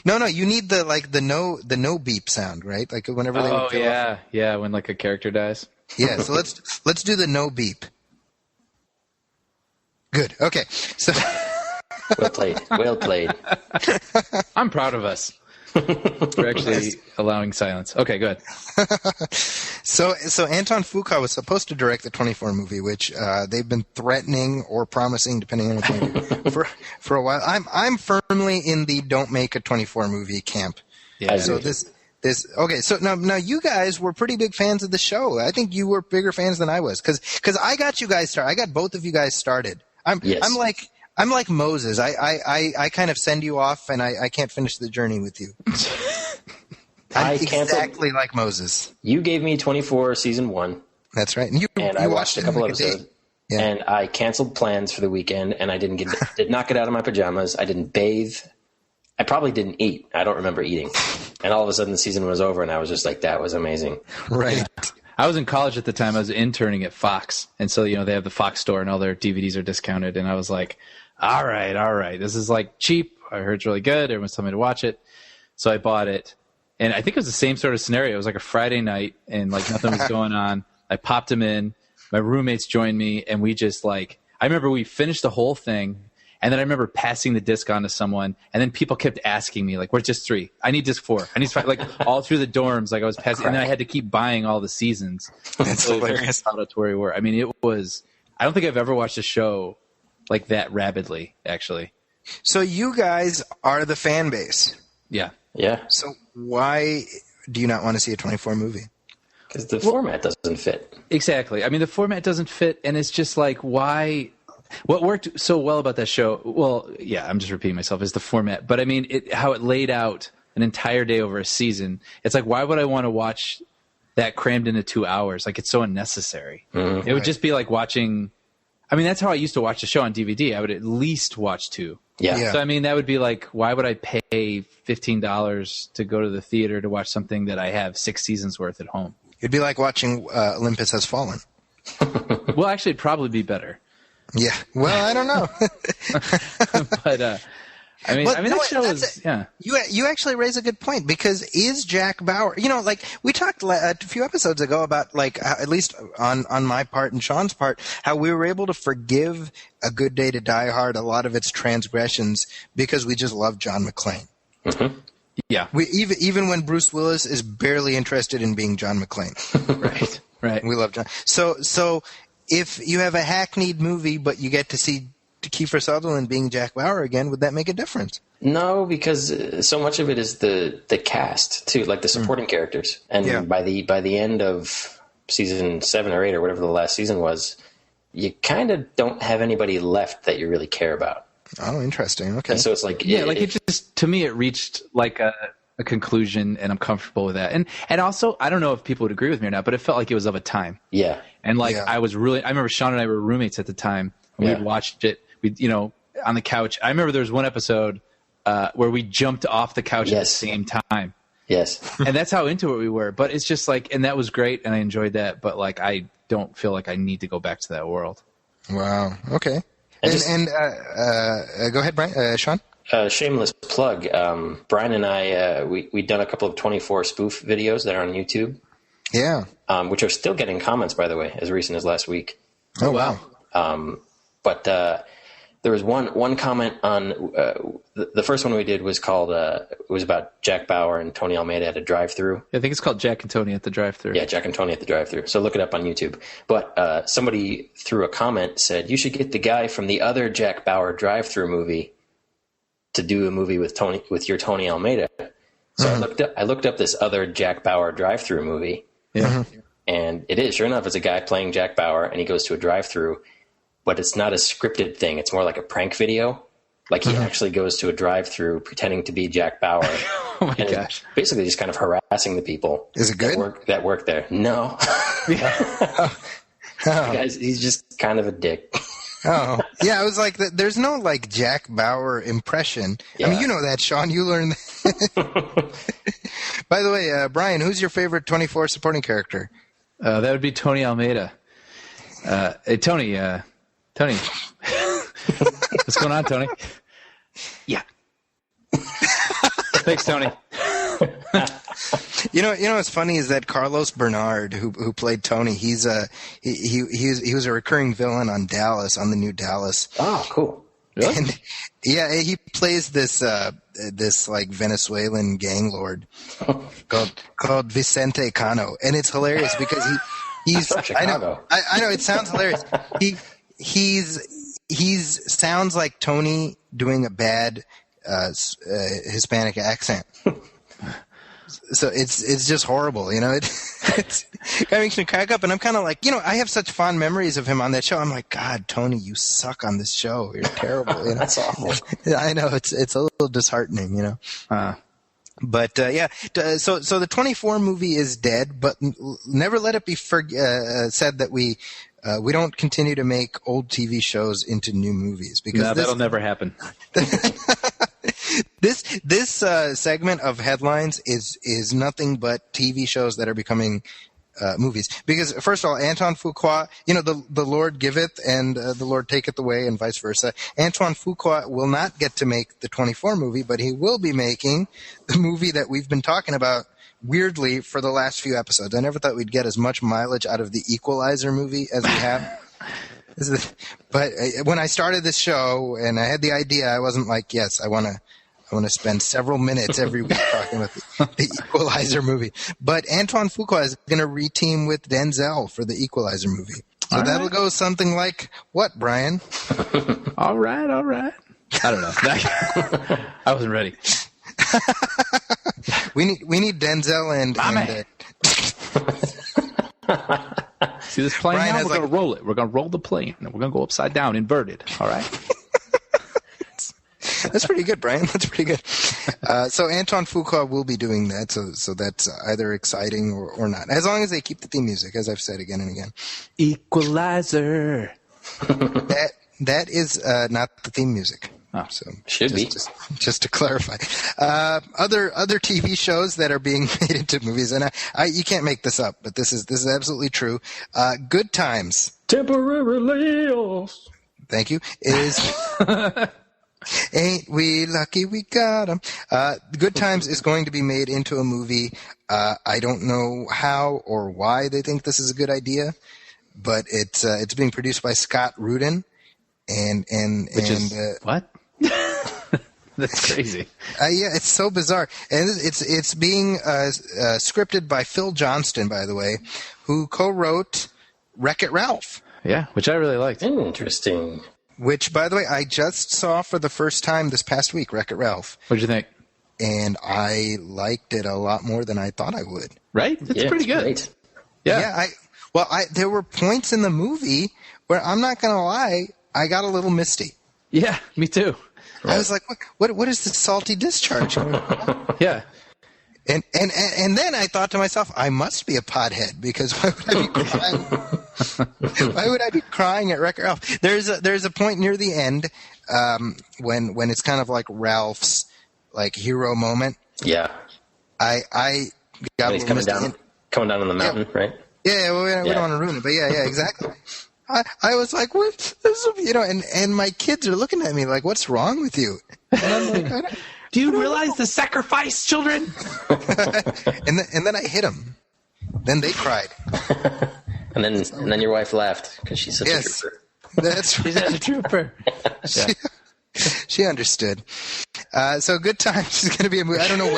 No, you need the no beep sound, right? Like whenever they would yeah, when like a character dies. Yeah, so let's do the no beep. Good. Okay. So well played. I'm proud of us. We're actually allowing silence. Okay, good. So Anton Fuqua was supposed to direct the 24 movie, which they've been threatening or promising, depending on for a while. I'm firmly in the don't make a 24 movie camp. Yeah. So this okay. So now you guys were pretty big fans of the show. I think you were bigger fans than I was because I got you guys started. I got both of you guys started. I'm like Moses. I kind of send you off, and I can't finish the journey with you. I'm exactly like Moses. You gave me 24 season 1. That's right. And I watched a couple episodes. Yeah. And I canceled plans for the weekend, and I did not get out of my pajamas. I didn't bathe. I probably didn't eat. I don't remember eating. And all of a sudden the season was over, and I was just like, that was amazing. Right. Yeah. I was in college at the time. I was interning at Fox. And so, they have the Fox store and all their DVDs are discounted. And I was like, all right. This is like cheap. I heard it's really good. Everyone's telling me to watch it. So I bought it. And I think it was the same sort of scenario. It was like a Friday night and like nothing was going on. I popped them in. My roommates joined me and we just I remember we finished the whole thing. And then I remember passing the disc on to someone, and then people kept asking me, like, where's disc 3? I need disc 4. I need 5. Like, all through the dorms, like, I was passing, and then I had to keep buying all the seasons. That's hilarious. To where we were. I mean, it was, I don't think I've ever watched a show like that rapidly, actually. So you guys are the fan base. Yeah. Yeah. So why do you not want to see a 24 movie? Because the format doesn't fit. Exactly. I mean, the format doesn't fit, and it's just like, why... What worked so well about that show, well, yeah, I'm just repeating myself, is the format. But I mean, how it laid out an entire day over a season. It's like, why would I want to watch that crammed into 2 hours? Like, it's so unnecessary. Mm-hmm. It would just be like watching, I mean, that's how I used to watch the show on DVD. I would at least watch 2. Yeah. So, I mean, that would be like, why would I pay $15 to go to the theater to watch something that I have 6 seasons worth at home? It'd be like watching Olympus Has Fallen. Well, actually, it'd probably be better. Yeah. Well, I don't know. But I mean, that show is, yeah. You actually raise a good point, because is Jack Bauer, like we talked a few episodes ago about, like, at least on my part and Sean's part, how we were able to forgive A Good Day to Die Hard, a lot of its transgressions, because we just love John McClane. Mm-hmm. Yeah. We even when Bruce Willis is barely interested in being John McClane. Right. We love John. So if you have a hackneyed movie, but you get to see to Kiefer Sutherland being Jack Bauer again, would that make a difference? No, because so much of it is the cast too, like the supporting characters. And by the end of season 7 or 8 or whatever the last season was, you kind of don't have anybody left that you really care about. Oh, interesting. Okay. And so it's like it just, to me, it reached like a conclusion, and I'm comfortable with that. And also, I don't know if people would agree with me or not, but it felt like it was of a time. Yeah. And like I remember Sean and I were roommates at the time. And we'd watched it. On the couch. I remember there was one episode where we jumped off the couch at the same time. Yes. And that's how into it we were. But it's just like, and that was great, and I enjoyed that. But like, I don't feel like I need to go back to that world. Wow. Okay. And go ahead, Brian. Sean? Shameless plug. Brian and I, we'd done a couple of 24 spoof videos that are on YouTube. Yeah. Which are still getting comments, by the way, as recent as last week. Oh, wow. But there was one comment on the first one we did was called it was about Jack Bauer and Tony Almeida at a drive-thru. I think it's called Jack and Tony at the drive-thru. Yeah, Jack and Tony at the drive-thru. So look it up on YouTube. But somebody threw a comment, said you should get the guy from the other Jack Bauer drive-thru movie to do a movie with your Tony Almeida. So I looked up this other Jack Bauer drive-thru movie. Yeah. And it is, sure enough, it's a guy playing Jack Bauer, and he goes to a drive-thru, but it's not a scripted thing. It's more like a prank video. Like he actually goes to a drive-thru pretending to be Jack Bauer. Oh my gosh. Basically just kind of harassing the people. Is it good? That work there. No. Guys, he's just kind of a dick. Oh, yeah. I was like, there's no like Jack Bauer impression. Yeah. I mean, you know that, Sean. You learned that. By the way, Brian, who's your favorite 24 supporting character? That would be Tony Almeida. Hey, Tony. Tony. What's going on, Tony? Yeah. Thanks, Tony. You know what's funny is that Carlos Bernard, who played Tony, he was a recurring villain on Dallas, on the new Dallas. Oh, cool. Really? And yeah, he plays this like Venezuelan gang lord called Vicente Cano, and it's hilarious because he's I know it sounds hilarious. He's sounds like Tony doing a bad Hispanic accent. So it's just horrible, you know. It makes me crack up, and I'm kind of like, I have such fond memories of him on that show. I'm like, God, Tony, you suck on this show. You're terrible. You know? That's awful. I know it's a little disheartening, you know. But yeah, so the 24 movie is dead, but never let it be said that we don't continue to make old TV shows into new movies, because that'll never happen. This segment of headlines is nothing but TV shows that are becoming movies. Because first of all, Antoine Fuqua, the Lord giveth and the Lord taketh away, and vice versa. Antoine Fuqua will not get to make the 24 movie, but he will be making the movie that we've been talking about weirdly for the last few episodes. I never thought we'd get as much mileage out of the Equalizer movie as we have. But when I started this show and I had the idea, I wasn't like, yes, I want to spend several minutes every week talking about the Equalizer movie. But Antoine Fuqua is going to reteam with Denzel for the Equalizer movie. So that'll go something like what, Brian? All right. I don't know. I wasn't ready. We need Denzel and see this plane Brian now? We're going to roll it. We're going to roll the plane. And we're going to go upside down, inverted. All right? That's pretty good, Brian. That's pretty good. So Antoine Fuqua will be doing that. So that's either exciting or not. As long as they keep the theme music, as I've said again and again. Equalizer. That is not the theme music. Oh, so should be. Just to clarify. Other TV shows that are being made into movies, and you can't make this up, but this is absolutely true. Good Times. Temporarily lost. Thank you. Is Ain't we lucky we got 'em? Good Times is going to be made into a movie. I don't know how or why they think this is a good idea, but it's being produced by Scott Rudin, what? That's crazy. Yeah, it's so bizarre, and it's being scripted by Phil Johnston, by the way, who co-wrote Wreck-It Ralph. Yeah, which I really liked. Interesting. Which, by the way, I just saw for the first time this past week, Wreck-It Ralph. What'd you think? And I liked it a lot more than I thought I would. Right? It's pretty good. Great. Yeah. There were points in the movie where, I'm not going to lie, I got a little misty. Yeah, me too. I was like, what is this salty discharge? Yeah. And then I thought to myself, I must be a pothead, because why would I be crying? Why would I be crying at Wreck-It Ralph? There's a point near the end when it's kind of like Ralph's like hero moment. Yeah. I got He's coming down on the mountain, right? Yeah, well, we don't want to ruin it, but yeah, exactly. I was like, what? And my kids are looking at me like, what's wrong with you? And I'm like, do you realize the sacrifice, children? and then I hit them. Then they cried. and then your wife laughed because she's such a trooper. That's right. She's a trooper. She understood. So Good Times is going to be a movie. I don't know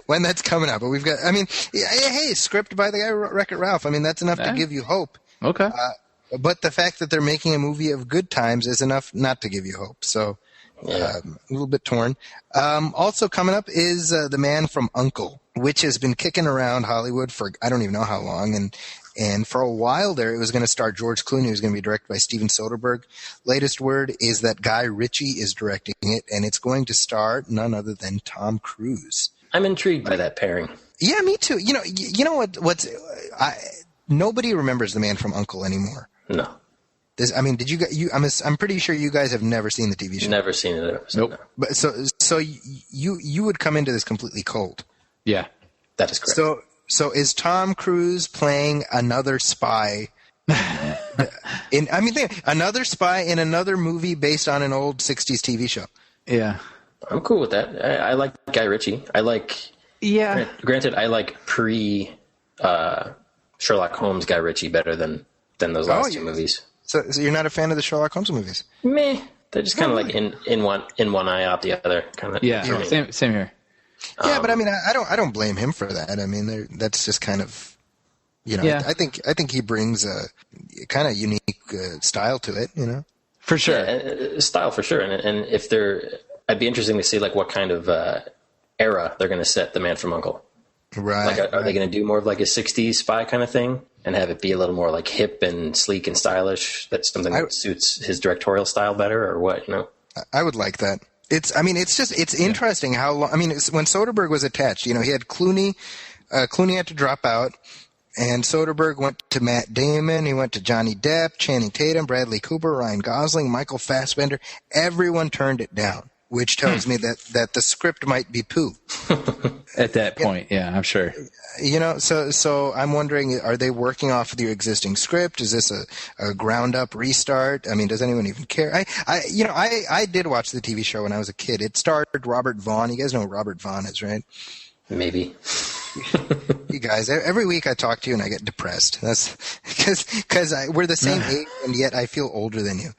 when that's coming out, but we've got. I mean, hey, script by the guy Wreck-It Ralph. I mean, that's enough to give you hope. Okay. But the fact that they're making a movie of Good Times is enough not to give you hope. So a little bit torn. Also coming up is The Man from U.N.C.L.E, which has been kicking around Hollywood for I don't even know how long, and for a while there, it was going to star George Clooney. It was going to be directed by Steven Soderbergh. Latest word is that Guy Ritchie is directing it, and it's going to star none other than Tom Cruise. I'm intrigued by that pairing. Yeah, me too. You know what? Nobody remembers The Man from U.N.C.L.E anymore. No. Did you? I'm pretty sure you guys have never seen the TV show. Never seen it. Nope. No. But so you would come into this completely cold. Yeah, that is correct. So is Tom Cruise playing another spy? Another spy in another movie based on an old '60s TV show. Yeah, I'm cool with that. I like Guy Ritchie. Granted, I like pre Sherlock Holmes Guy Ritchie better than those last two movies. So you're not a fan of the Sherlock Holmes movies? Meh. They're just kind of like in one eye out the other kind of. Yeah, same here. Yeah, but I don't blame him for that. I mean, that's just kind of, I think he brings a kind of unique style to it, For sure. Yeah, style for sure. And if I'd be interesting to see like what kind of era they're going to set The Man from U.N.C.L.E. Right. Like, are they going to do more of like a 60s spy kind of thing and have it be a little more like hip and sleek and stylish? That's something that suits his directorial style better, or what? I would like that. It's interesting how long. I mean, when Soderbergh was attached, he had Clooney. Clooney had to drop out, and Soderbergh went to Matt Damon. He went to Johnny Depp, Channing Tatum, Bradley Cooper, Ryan Gosling, Michael Fassbender. Everyone turned it down, which tells me that the script might be poo. At that point, yeah, I'm sure. So I'm wondering, are they working off of the existing script? Is this a ground up restart? I mean, does anyone even care? I did watch the TV show when I was a kid. It starred Robert Vaughn. You guys know who Robert Vaughn is, right? Maybe. You guys, every week I talk to you and I get depressed. That's because we're the same age and yet I feel older than you.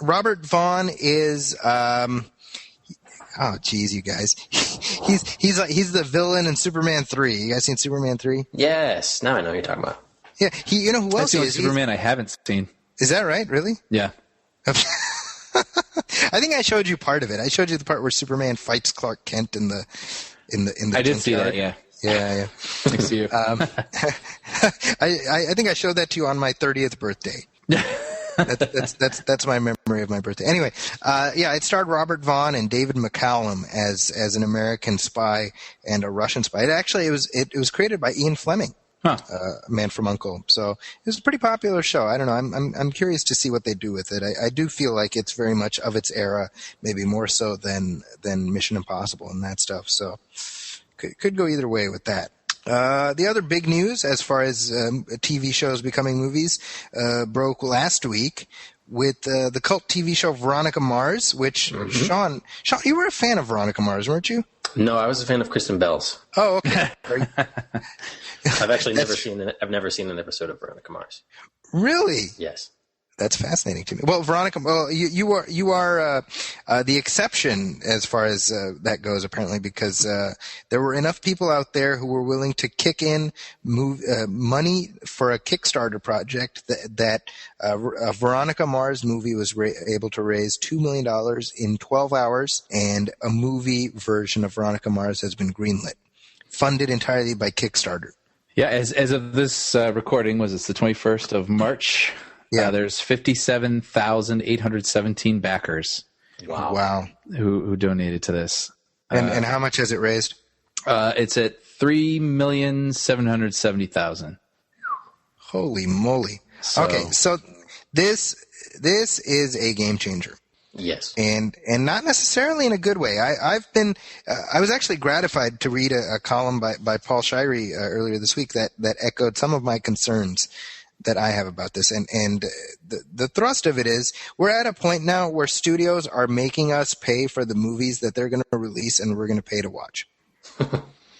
Robert Vaughn is, oh geez, you guys, he's the villain in Superman 3. You guys seen Superman 3? Yes, now I know what you're talking about. Yeah, who else That's the he only is? Superman I haven't seen. Is that right? Really? Yeah. I think I showed you part of it. I showed you the part where Superman fights Clark Kent in the. I did see that. Yeah. Yeah. Thanks to you. I think I showed that to you on my 30th birthday. That's my memory of my birthday. Anyway, it starred Robert Vaughn and David McCallum as an American spy and a Russian spy. It was created by Ian Fleming, Man from U.N.C.L.E. So it was a pretty popular show. I don't know. I'm curious to see what they do with it. I do feel like it's very much of its era, maybe more so than Mission Impossible and that stuff. So could go either way with that. The other big news as far as TV shows becoming movies broke last week with the cult TV show Veronica Mars, which Sean, you were a fan of Veronica Mars, weren't you? No, I was a fan of Kristen Bell's. Oh, okay. I've actually never seen an episode of Veronica Mars. Really? Yes. That's fascinating to me. Well, Veronica, you are the exception as far as that goes, apparently, because there were enough people out there who were willing to kick in money for a Kickstarter project that a Veronica Mars movie was able to raise $2 million in 12 hours, and a movie version of Veronica Mars has been greenlit, funded entirely by Kickstarter. Yeah, as of this recording, it's the 21st of March? Yeah, there's 57,817 backers. Wow. Who donated to this. And how much has it raised? It's at $3,770,000. Holy moly. Okay, so this is a game changer. Yes. And not necessarily in a good way. I was actually gratified to read a column by Paul Shirey earlier this week that echoed some of my concerns that I have about this. And the thrust of it is we're at a point now where studios are making us pay for the movies that they're going to release and we're going to pay to watch.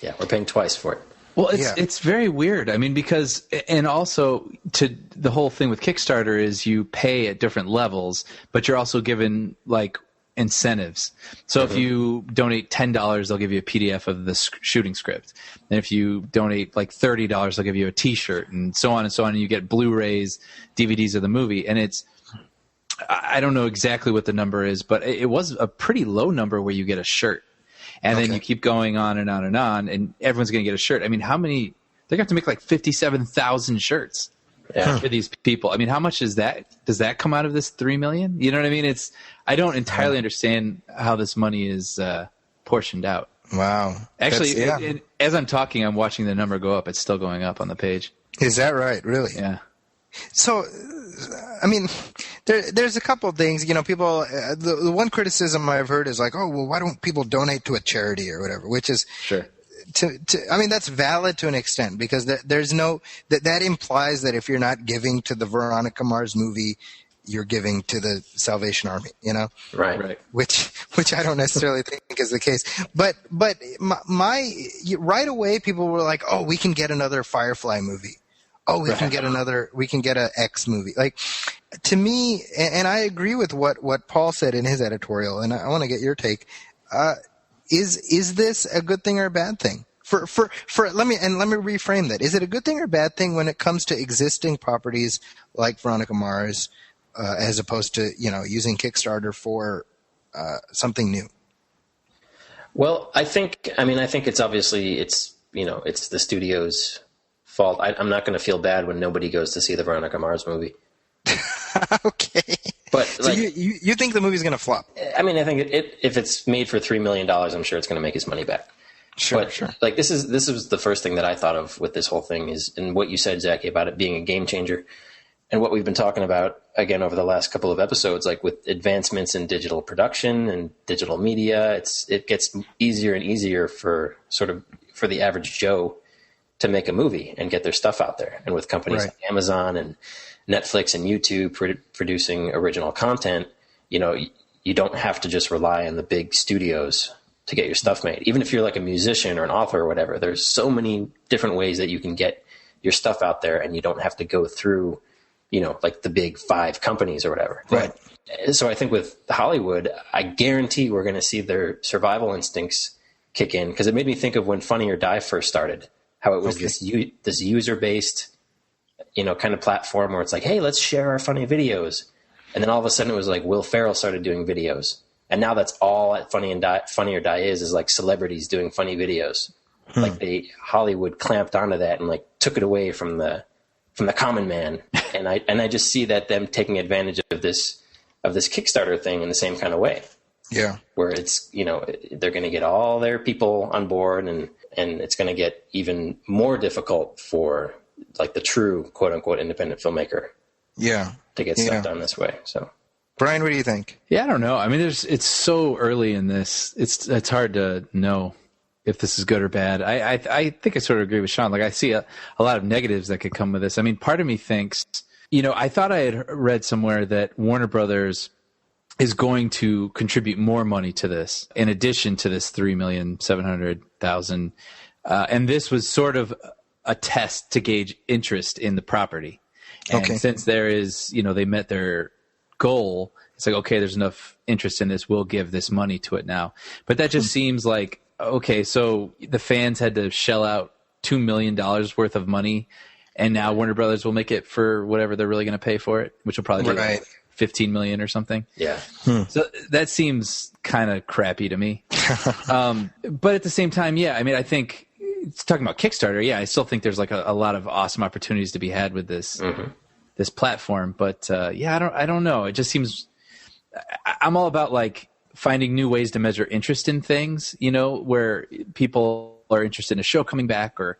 Yeah, we're paying twice for it. Well, it's very weird. I mean, because, and also to the whole thing with Kickstarter is you pay at different levels, but you're also given like incentives. So if you donate $10, they'll give you a PDF of the shooting script. And if you donate like $30, they'll give you a t-shirt and so on and so on. And you get Blu-rays, DVDs of the movie. And I don't know exactly what the number is, but it was a pretty low number where you get a shirt. And then you keep going on and on and on, and everyone's going to get a shirt. I mean, how many? They're going to have to make like 57,000 shirts for these people. I mean, how much is that? Does that come out of this $3 million? You know what I mean? I don't entirely understand how this money is portioned out. Wow. Actually, as I'm talking, I'm watching the number go up. It's still going up on the page. Is that right? Really? Yeah. So, I mean, there's a couple of things. You know, people. The one criticism I've heard is like, oh, well, why don't people donate to a charity or whatever? Which is sure. I mean, that's valid to an extent because there's no that implies that if you're not giving to the Veronica Mars movie, you're giving to the Salvation Army. You know, right. Which I don't necessarily think is the case. But right away, people were like, oh, we can get another Firefly movie. Oh, we can get a X movie. Like, to me, and I agree with what Paul said in his editorial, and I want to get your take. Is this a good thing or a bad thing? Let me reframe that. Is it a good thing or a bad thing when it comes to existing properties like Veronica Mars, as opposed to, you know, using Kickstarter for something new? Well, I think it's obviously it's the studio's fault. I'm not going to feel bad when nobody goes to see the Veronica Mars movie. Okay. But so you think the movie's going to flop? I mean, I think if it's made for $3 million, I'm sure it's going to make his money back. Sure. Like this is the first thing that I thought of with this whole thing is, and what you said, Zaki, about it being a game changer, and what we've been talking about again over the last couple of episodes, like with advancements in digital production and digital media, it gets easier and easier for the average Joe to make a movie and get their stuff out there. And with companies like Amazon and Netflix and YouTube producing original content, you know, you don't have to just rely on the big studios to get your stuff made. Even if you're like a musician or an author or whatever, there's so many different ways that you can get your stuff out there, and you don't have to go through, you know, like the big 5 companies or whatever. Right. So I think with Hollywood, I guarantee we're going to see their survival instincts kick in, because it made me think of when Funny or Die first started. How it was this user-based, you know, kind of platform where it's like, hey, let's share our funny videos. And then all of a sudden it was like Will Ferrell started doing videos. And now that's all that Funny or Die is like celebrities doing funny videos. Like Hollywood clamped onto that and like took it away from the common man. And I just see that them taking advantage of this Kickstarter thing in the same kind of way. Yeah. Where it's, you know, they're going to get all their people on board, and it's going to get even more difficult for like the true quote unquote independent filmmaker. Yeah. To get stuff done this way. So, Brian, what do you think? Yeah, I don't know. I mean, it's so early in this. It's hard to know if this is good or bad. I think I sort of agree with Sean. Like, I see a lot of negatives that could come with this. I mean, part of me thinks, you know, I thought I had read somewhere that Warner Brothers is going to contribute more money to this in addition to this $3,700,000. And this was sort of a test to gauge interest in the property. And since there is, they met their goal, it's like, okay, there's enough interest in this, we'll give this money to it now. But that just seems like, okay, so the fans had to shell out $2 million worth of money, and now Warner Brothers will make it for whatever they're really going to pay for it, which will probably be like $15 million or something. Yeah. So that seems kind of crappy to me. But at the same time, yeah, I mean, I think it's talking about Kickstarter. Yeah, I still think there's like a lot of awesome opportunities to be had with this this platform. But yeah, I don't know. It just seems I'm all about like finding new ways to measure interest in things. Where people are interested in a show coming back or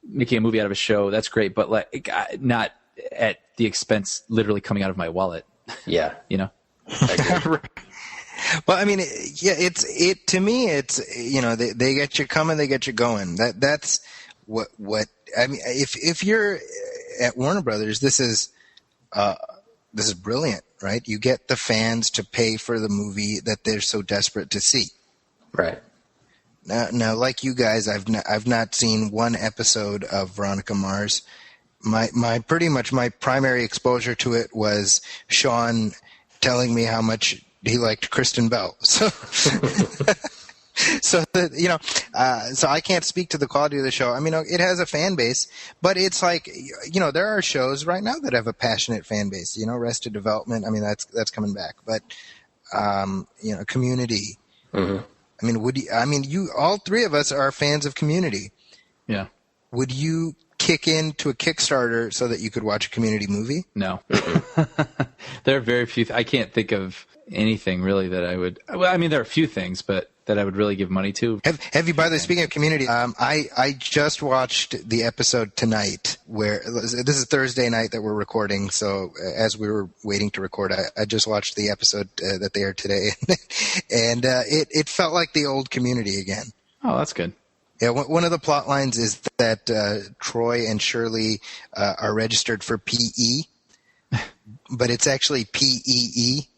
making a movie out of a show. That's great, but like not at the expense literally coming out of my wallet. Yeah. Well, I mean, to me, it's, they get you coming, they get you going. That's what I mean, if you're at Warner Brothers, this is brilliant, right? You get the fans to pay for the movie that they're so desperate to see. Right. Now, like you guys, I've not seen one episode of Veronica Mars. My pretty much my primary exposure to it was Sean telling me how much he liked Kristen Bell. So, so I can't speak to the quality of the show. I mean, it has a fan base, but it's like, there are shows right now that have a passionate fan base. Arrested Development. I mean, that's coming back, but Community. Mm-hmm. I mean, you all three of us are fans of Community. Yeah. Would you kick into a Kickstarter so that you could watch a Community movie? No. There are very few. I can't think of anything really that I would. Well, I mean, there are a few things, but that I would really give money to. Have you, by the way, speaking of Community, I just watched the episode tonight where this is Thursday night that we're recording. So as we were waiting to record, I just watched the episode that they aired today, and it felt like the old Community again. Oh, that's good. Yeah, one of the plot lines is that Troy and Shirley are registered for PE, but it's actually PEE.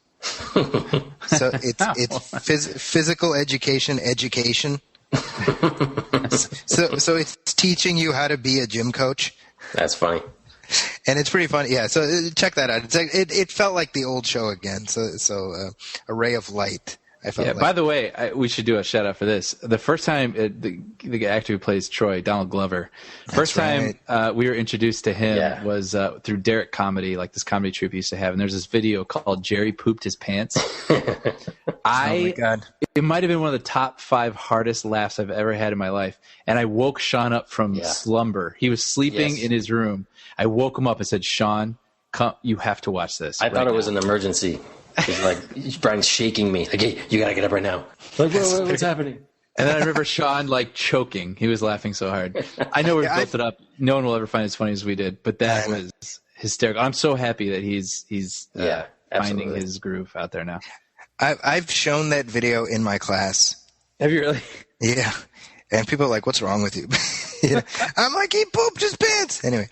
So it's physical education. So it's teaching you how to be a gym coach. That's funny. And it's pretty funny. Yeah, so check that out. It felt like the old show again. So a ray of light. By the way, we should do a shout out for this. The first time the actor who plays Troy, Donald Glover, time we were introduced to him was through Derek Comedy, like this comedy troupe he used to have. And there's this video called Jerry Pooped His Pants. Oh my God. It might have been one of the top 5 hardest laughs I've ever had in my life. And I woke Sean up from slumber. He was sleeping in his room. I woke him up and said, Sean, come, you have to watch this. I thought it was an emergency. He's like, Brian's shaking me. Like, hey, you got to get up right now. Like, what's happening? And then I remember Sean, like, choking. He was laughing so hard. I know we built it up. No one will ever find it as funny as we did, but that was hysterical. I'm so happy that he's finding his groove out there now. I've shown that video in my class. Have you really? Yeah. And people are like, what's wrong with you? I'm like, he pooped his pants. Anyway.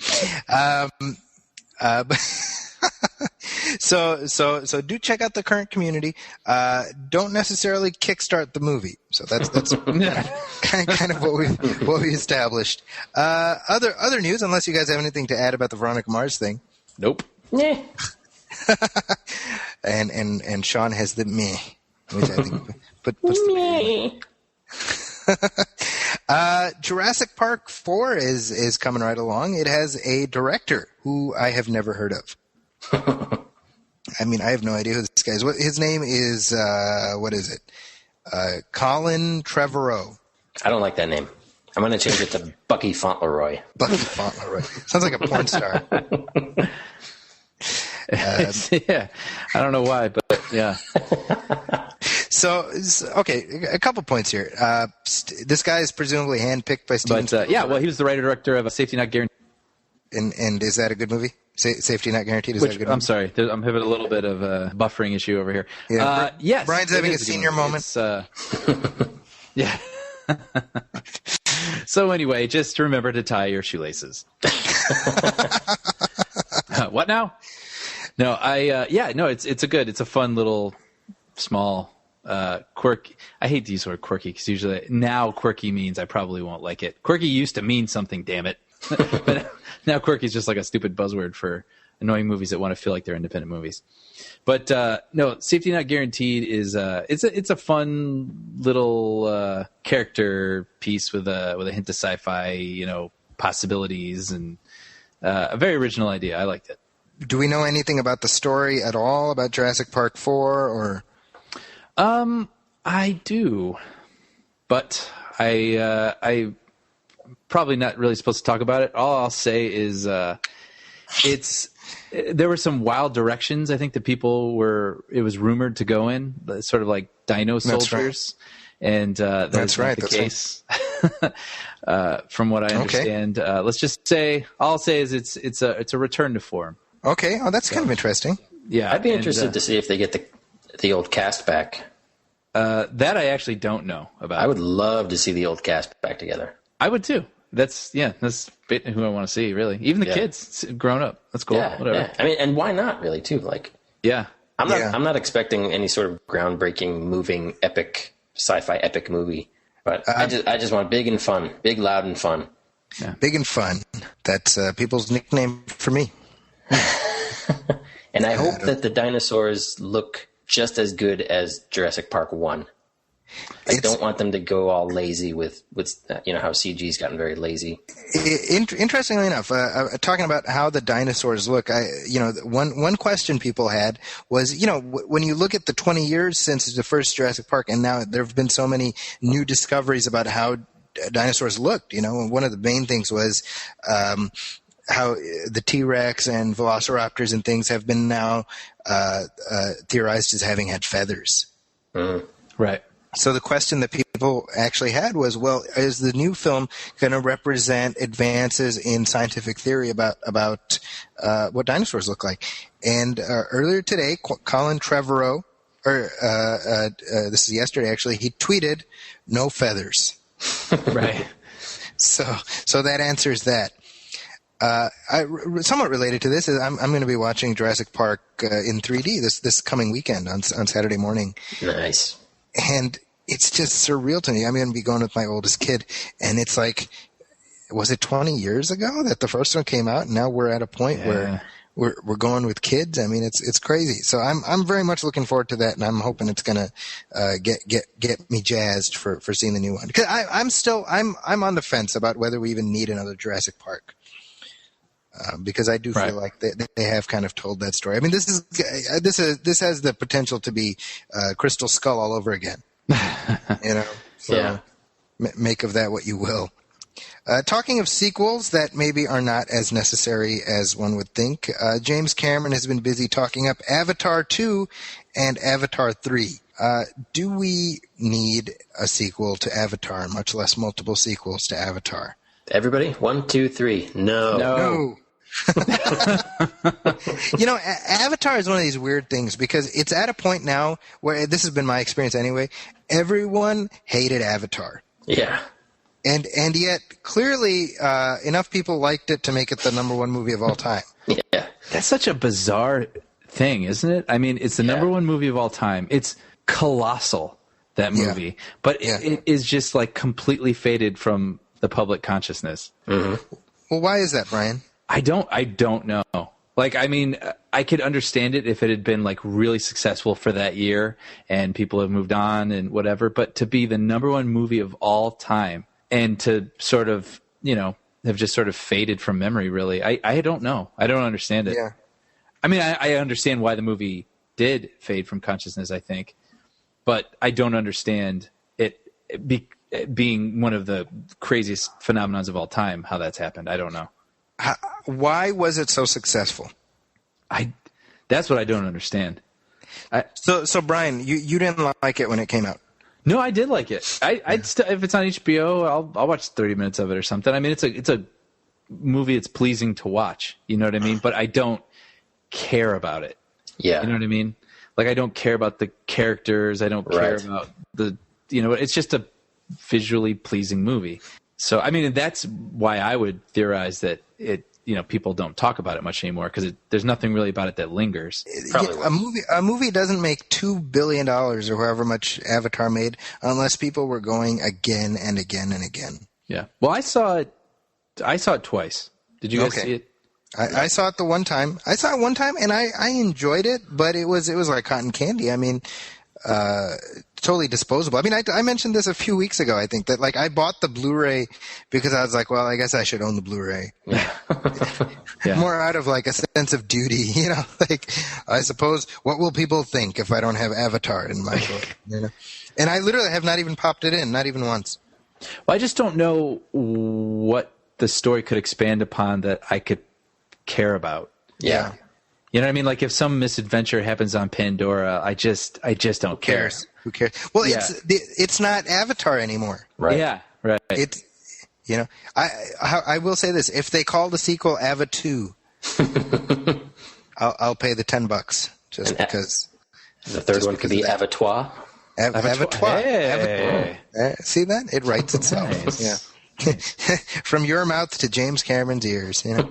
So do check out the current Community. Don't necessarily kickstart the movie. So that's kind of what we established. Other news, unless you guys have anything to add about the Veronica Mars thing. Nope. Yeah. and Sean has the meh, which I think puts the Jurassic Park 4 is coming right along. It has a director who I have never heard of. I mean, I have no idea who this guy is. His name is, what is it? Colin Trevorrow. I don't like that name. I'm going to change it to Bucky Fauntleroy. Bucky Fauntleroy. Sounds like a porn star. Yeah, I don't know why, but yeah. So, okay, a couple points here. This guy is presumably handpicked by Steven Spielberg. Yeah, well, he was the writer-director of Safety Not Guaranteed. And is that a good movie? Safety Not Guaranteed? Is that a good movie? I'm sorry, I'm having a little bit of a buffering issue over here. Yeah, yes. Brian's having a senior moment. Yeah. So anyway, just remember to tie your shoelaces. What now? No, it's a fun little small quirk. I hate to use the word quirky because usually now quirky means I probably won't like it. Quirky used to mean something, damn it. Now quirky is just like a stupid buzzword for annoying movies that want to feel like they're independent movies. But no, Safety Not Guaranteed is it's a fun little character piece with a hint of sci-fi, possibilities, and a very original idea. I liked it. Do we know anything about the story at all about Jurassic Park 4 or? I do, but I probably not really supposed to talk about it. All I'll say is there were some wild directions I think that it was rumored to go in, sort of like Dino Soldiers. Right. And that's right. The case. Right. From what I understand, let's just say, all I'll say is it's a return to form. Okay. Oh, that's kind of interesting. Yeah. I'd be interested to see if they get the old cast back. That I actually don't know about. I would love to see the old cast back together. I would too. That's who I want to see, really. Even the kids grown up. That's cool. Yeah, whatever. Yeah. I mean, and why not, really, too? Like, yeah. I'm not expecting any sort of groundbreaking, moving, epic, sci-fi epic movie, but I just want big and fun, big, loud, and fun. Yeah. Big and fun. That's people's nickname for me. And I hope that the dinosaurs look just as good as Jurassic Park 1. I don't want them to go all lazy with how CG's gotten very lazy. Interestingly enough, talking about how the dinosaurs look, one question people had was, when you look at the 20 years since the first Jurassic Park, and now there have been so many new discoveries about how dinosaurs looked, and one of the main things was how the T-Rex and Velociraptors and things have been now theorized as having had feathers. Right. So the question that people actually had was, well, is the new film going to represent advances in scientific theory about what dinosaurs look like? And earlier today, Colin Trevorrow, this is yesterday actually, he tweeted, "No feathers." Right. So that answers that. Somewhat related to this is I'm going to be watching Jurassic Park in 3D this coming weekend on Saturday morning. Nice. And it's just surreal to me. I'm going to be going with my oldest kid, and it's like, was it 20 years ago that the first one came out? And now we're at a point where we're going with kids. I mean, it's crazy. So I'm very much looking forward to that, and I'm hoping it's going to get me jazzed for seeing the new one. Because I'm on the fence about whether we even need another Jurassic Park. Because I do feel like they have kind of told that story. I mean, this has the potential to be Crystal Skull all over again. So yeah. Make of that what you will. Talking of sequels that maybe are not as necessary as one would think, James Cameron has been busy talking up Avatar 2 and Avatar 3. Do we need a sequel to Avatar, much less multiple sequels to Avatar? Everybody, 1, 2, 3. No. Avatar is one of these weird things because it's at a point now where, this has been my experience anyway, everyone hated Avatar. Yeah. And yet, clearly, enough people liked it to make it the number one movie of all time. Yeah. That's such a bizarre thing, isn't it? I mean, it's the number one movie of all time. It's colossal, that movie. Yeah. But it is just like completely faded from the public consciousness. Mm-hmm. Well, why is that, Brian? I don't know. Like, I mean, I could understand it if it had been like really successful for that year and people have moved on and whatever, but to be the number one movie of all time and to sort of, have just sort of faded from memory, really. I don't know. I don't understand it. Yeah. I mean, I understand why the movie did fade from consciousness, I think, but I don't understand it being one of the craziest phenomenons of all time, how that's happened. I don't know. Why was it so successful? That's what I don't understand. So Brian, you didn't like it when it came out? No, I did like it. If it's on HBO, I'll watch 30 minutes of it or something. I mean, it's a movie that's pleasing to watch. You know what I mean? But I don't care about it. Yeah. You know what I mean? Like, I don't care about the characters. I don't care about it's just a visually pleasing movie. So, I mean, that's why I would theorize that people don't talk about it much anymore because there's nothing really about it that lingers. A movie doesn't make $2 billion or however much Avatar made unless people were going again and again and again. Yeah. Well, I saw it twice. Did you guys see it? I saw it the one time. I saw it one time, and I enjoyed it, but it was like cotton candy. I mean, totally disposable. I mean, I mentioned this a few weeks ago. I think that like I bought the Blu-ray because I was like, well, I guess I should own the Blu-ray. Yeah. More out of like a sense of duty, you know. Like, I suppose, what will people think if I don't have Avatar in my book? You know, and I literally have not even popped it in, not even once. Well, I just don't know what the story could expand upon that I could care about. Yeah. You know what I mean? Like if some misadventure happens on Pandora, I just don't care. Who cares? Well, it's not Avatar anymore. Right. Yeah. Right. It's, you know, I will say this: if they call the sequel Ava 2, I'll pay the $10 just because. The third one could be Avatoire. Avatoire. Hey. See that? It writes itself. Nice. Yeah. From your mouth to James Cameron's ears, you know.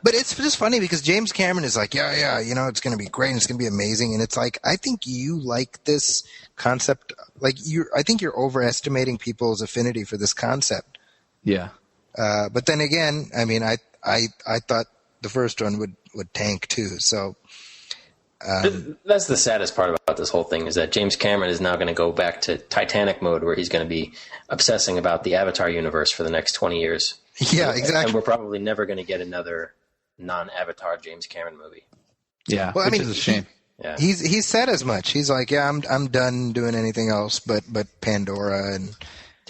But it's just funny because James Cameron is like, yeah, you know, it's going to be great and it's going to be amazing, and it's like, I think you like this concept. Like I think you're overestimating people's affinity for this concept. Yeah. But then again, I mean, I thought the first one would tank too. So. That's the saddest part about this whole thing is that James Cameron is now going to go back to Titanic mode where he's going to be obsessing about the Avatar universe for the next 20 years. Yeah, exactly. And we're probably never going to get another non-Avatar James Cameron movie. Yeah, well, which I mean, is a shame. Yeah. He's said as much. He's like, yeah, I'm done doing anything else but Pandora. And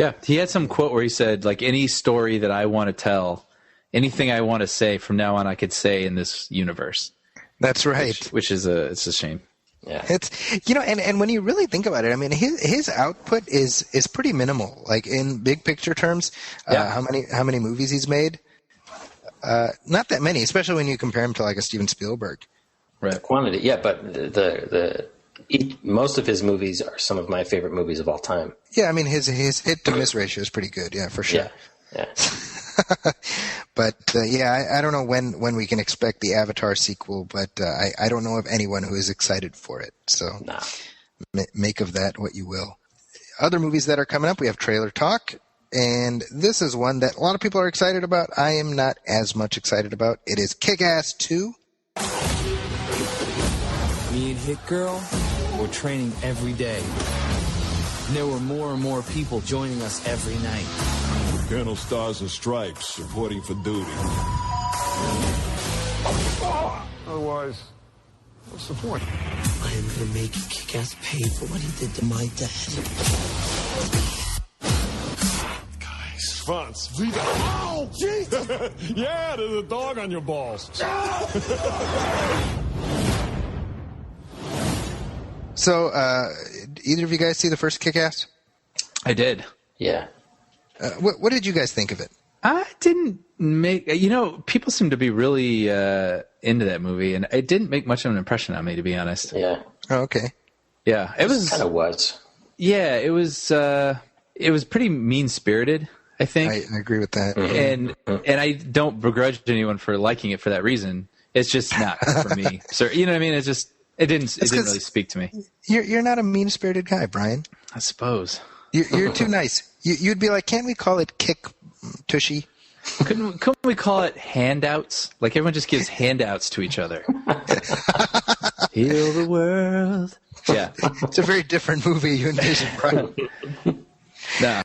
Yeah, he had some quote where he said, like, any story that I want to tell, anything I want to say from now on, I could say in this universe. That's right. Which is it's a shame. Yeah. It's, you know, and when you really think about it, I mean, his output is pretty minimal. Like in big picture terms, how many movies he's made? Not that many, especially when you compare him to like a Steven Spielberg. Right. The quantity, yeah, but most of his movies are some of my favorite movies of all time. Yeah, I mean his hit to miss ratio is pretty good. Yeah, for sure. Yeah. But I don't know when we can expect the Avatar sequel, but I don't know of anyone who is excited for it. So make of that what you will. Other movies that are coming up, we have Trailer Talk, and this is one that a lot of people are excited about. I am not as much excited about. It is Kick-Ass 2. Me and Hit Girl, we're training every day. And there were more and more people joining us every night. Colonel Stars and Stripes reporting for duty. Otherwise, what's the point? I am gonna make Kick-Ass pay for what he did to my dad. Guys, Franz, wieder. Oh, Jesus! Yeah, there's a dog on your balls. So, either of you guys see the first Kick-Ass? I did. Yeah. What did you guys think of it? I didn't make... people seem to be really into that movie, and it didn't make much of an impression on me, to be honest. Yeah. Oh, okay. Yeah, it was... kind of was. Yeah, it was pretty mean-spirited, I think. I agree with that. And I don't begrudge anyone for liking it for that reason. It's just not for me. So, you know what I mean? It didn't really speak to me. You're not a mean-spirited guy, Brian. I suppose. You're too nice. You'd be like, can't we call it Kick Tushy? Couldn't we call it handouts? Like everyone just gives handouts to each other. Heal the world. Yeah. It's a very different movie you envision, Brian. Nah.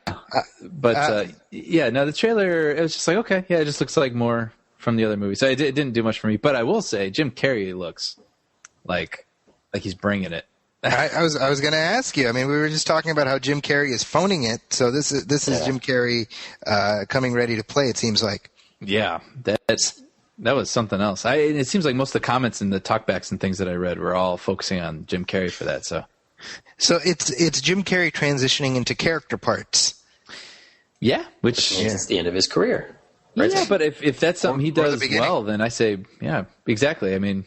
The trailer, it was just like, okay, yeah, it just looks like more from the other movie. So it didn't do much for me. But I will say, Jim Carrey looks like he's bringing it. I was going to ask you. I mean, we were just talking about how Jim Carrey is phoning it. So this is Jim Carrey coming ready to play. It seems like. Yeah, that was something else. It seems like most of the comments and the talkbacks and things that I read were all focusing on Jim Carrey for that. So it's Jim Carrey transitioning into character parts. Yeah, which it's the end of his career. Right? Yeah, but if that's something he does well, then I say, yeah, exactly. I mean,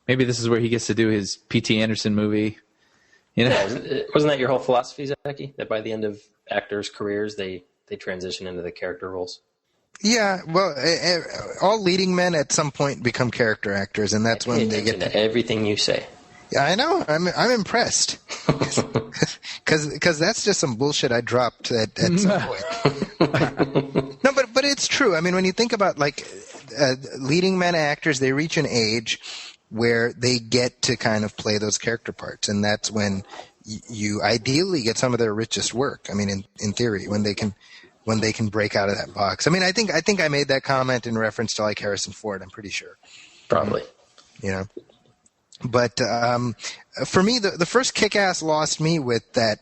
maybe this is where he gets to do his P.T. Anderson movie. You know? Yeah, wasn't that your whole philosophy, Zaki? That by the end of actors' careers, they transition into the character roles? Yeah, well, all leading men at some point become character actors, and that's when they get to everything you say. Yeah, I know. I'm impressed because that's just some bullshit I dropped at some point. No, but it's true. I mean, when you think about like leading men actors, they reach an age where they get to kind of play those character parts, and that's when you ideally get some of their richest work. I mean, in theory, when they can break out of that box. I mean, I think I made that comment in reference to like Harrison Ford. I'm pretty sure. Probably. You know, but for me, the first Kick-Ass lost me with that.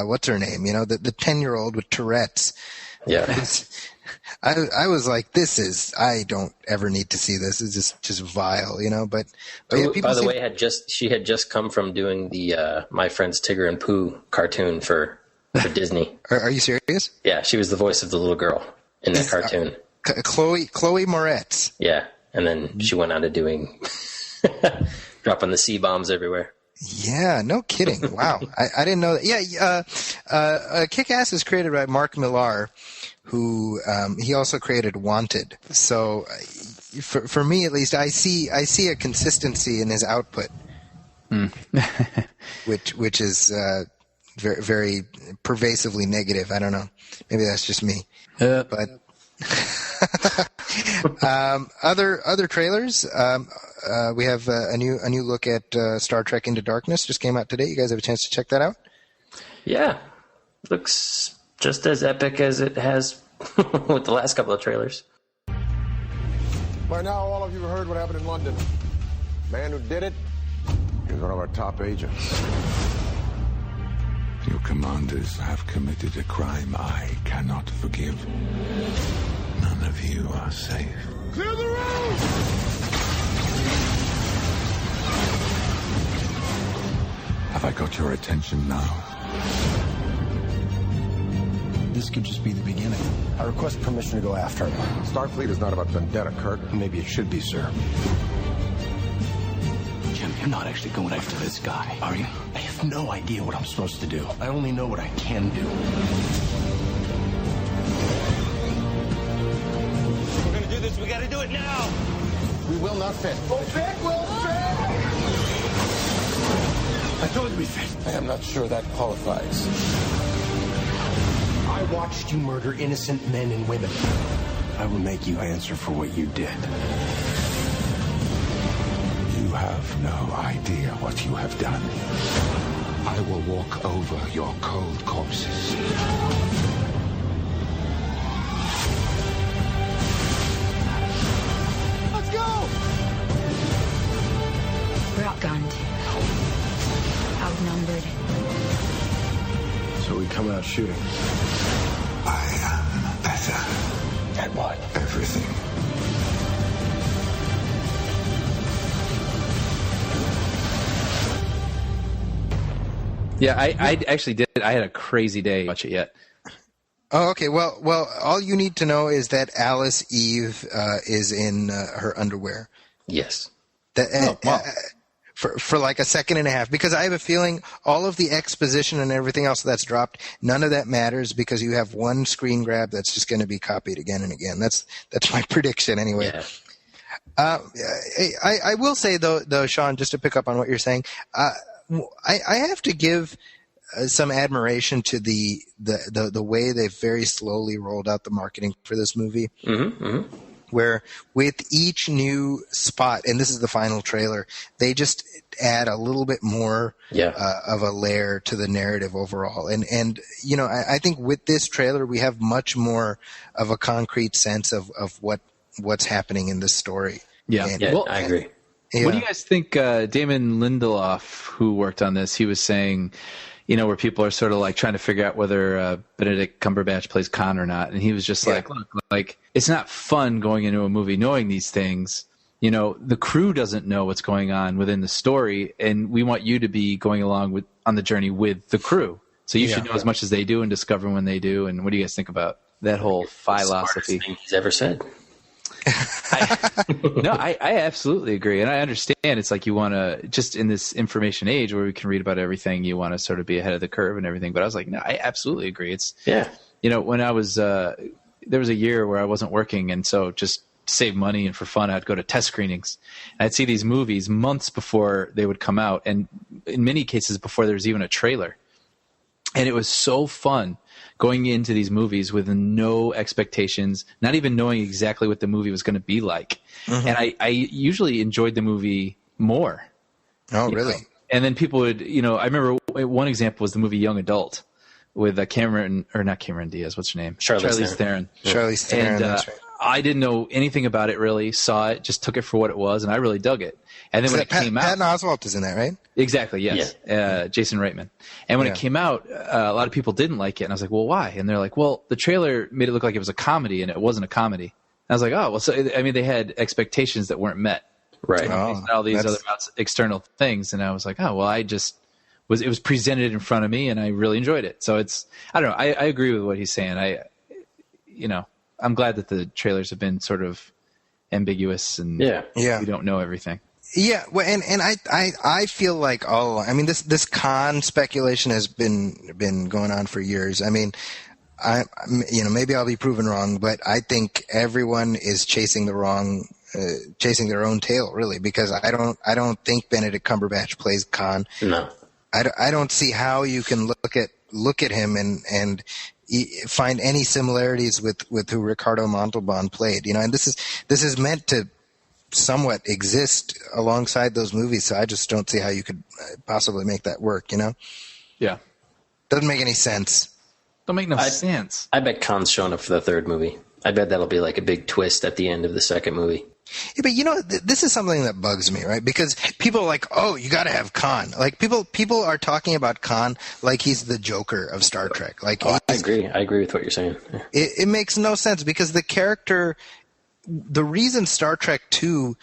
What's her name? You know, the 10-year-old with Tourette's. Yeah. I was like, I don't ever need to see this. It's just vile, you know. But yeah, people by the way, she had just come from doing the My Friends Tigger and Pooh cartoon for Disney. Are you serious? Yeah, she was the voice of the little girl in that cartoon. Chloe Moretz. Yeah, and then she went on to doing dropping the C-bombs everywhere. Yeah, no kidding. Wow, I didn't know that. Yeah, Kick-Ass is created by Mark Millar, who he also created Wanted. So for me at least, I see a consistency in his output, which is very, very pervasively negative. I don't know. Maybe that's just me. But other trailers. We have a new look at Star Trek Into Darkness. Just came out today. You guys have a chance to check that out? Yeah, looks just as epic as it has with the last couple of trailers. By now, all of you have heard what happened in London. The man who did it is one of our top agents. Your commanders have committed a crime I cannot forgive. None of you are safe. Clear the room! Have I got your attention now? This could just be the beginning. I request permission to go after him. Starfleet is not about vendetta, Kirk. Maybe it should be, sir. Jim, you're not actually going after this guy, are you? I have no idea what I'm supposed to do. I only know what I can do. If we're gonna do this, we gotta do it now! We will not fit. Oh, fit will fit! I told you we fit. I am not sure that qualifies. I watched you murder innocent men and women. I will make you answer for what you did. You have no idea what you have done. I will walk over your cold corpses. Let's go! We're outgunned. Outnumbered. So we come out shooting. I am better. At what? Everything. Yeah, I actually did. I had a crazy day. Watch it yet? Oh, okay. Well, all you need to know is that Alice Eve is in her underwear. Yes. Wow. For like a second and a half, because I have a feeling all of the exposition and everything else that's dropped, none of that matters because you have one screen grab that's just going to be copied again and again. That's my prediction anyway. Yeah. I will say though, Sean, just to pick up on what you're saying, I have to give some admiration to the way they've very slowly rolled out the marketing for this movie. Mm-hmm, mm-hmm. Where with each new spot, and this is the final trailer, they just add a little bit more of a layer to the narrative overall. And you know, I think with this trailer, we have much more of a concrete sense of what's happening in this story. Yeah, well, I agree. What do you guys think? Damon Lindelof, who worked on this, he was saying, you know, where people are sort of like trying to figure out whether Benedict Cumberbatch plays Khan or not. And he was just like, look, like, it's not fun going into a movie knowing these things. You know, the crew doesn't know what's going on within the story, and we want you to be going along on the journey with the crew. So you should know as much as they do and discover when they do. And what do you guys think about that whole philosophy? Thing he's ever said. I absolutely agree. And I understand it's like you want to, just in this information age where we can read about everything, you want to sort of be ahead of the curve and everything. But I was like, no, I absolutely agree. It's, you know, when I was, there was a year where I wasn't working. And so just to save money and for fun, I'd go to test screenings. And I'd see these movies months before they would come out. And in many cases before there was even a trailer. And it was so fun going into these movies with no expectations, not even knowing exactly what the movie was going to be like. Mm-hmm. And I usually enjoyed the movie more. Oh, really? Know? And then people would, I remember one example was the movie Young Adult with not Cameron Diaz. What's her name? Charlize Theron. Charlize Theron. And that's right. I didn't know anything about it really, saw it, just took it for what it was, and I really dug it. And then when it came out... Patton Oswalt is in that, right? Exactly, yes. Yeah. Jason Reitman. And when it came out, a lot of people didn't like it, and I was like, well, why? And they're like, well, the trailer made it look like it was a comedy, and it wasn't a comedy. And I was like, oh, well, so, they had expectations that weren't met. Right. All these other external things, and I was like, oh, well, it was presented in front of me, and I really enjoyed it. So I don't know, I agree with what he's saying. I'm glad that the trailers have been sort of ambiguous and we don't know everything. Yeah, well, and I feel like this Khan speculation has been going on for years. I mean, maybe I'll be proven wrong, but I think everyone is chasing their own tail, really, because I don't think Benedict Cumberbatch plays Khan. No, I don't see how you can look at him and find any similarities with who Ricardo Montalban played, and this is meant to somewhat exist alongside those movies, so I just don't see how you could possibly make that work, Yeah. Doesn't make any sense. Don't make no sense. I bet Khan's showing up for the third movie. I bet that'll be like a big twist at the end of the second movie. Yeah, but this is something that bugs me, right? Because people are like, oh, you got to have Khan. Like people are talking about Khan like he's the Joker of Star Trek. Like I agree with what you're saying. Yeah. It makes no sense because the character, the reason Star Trek 2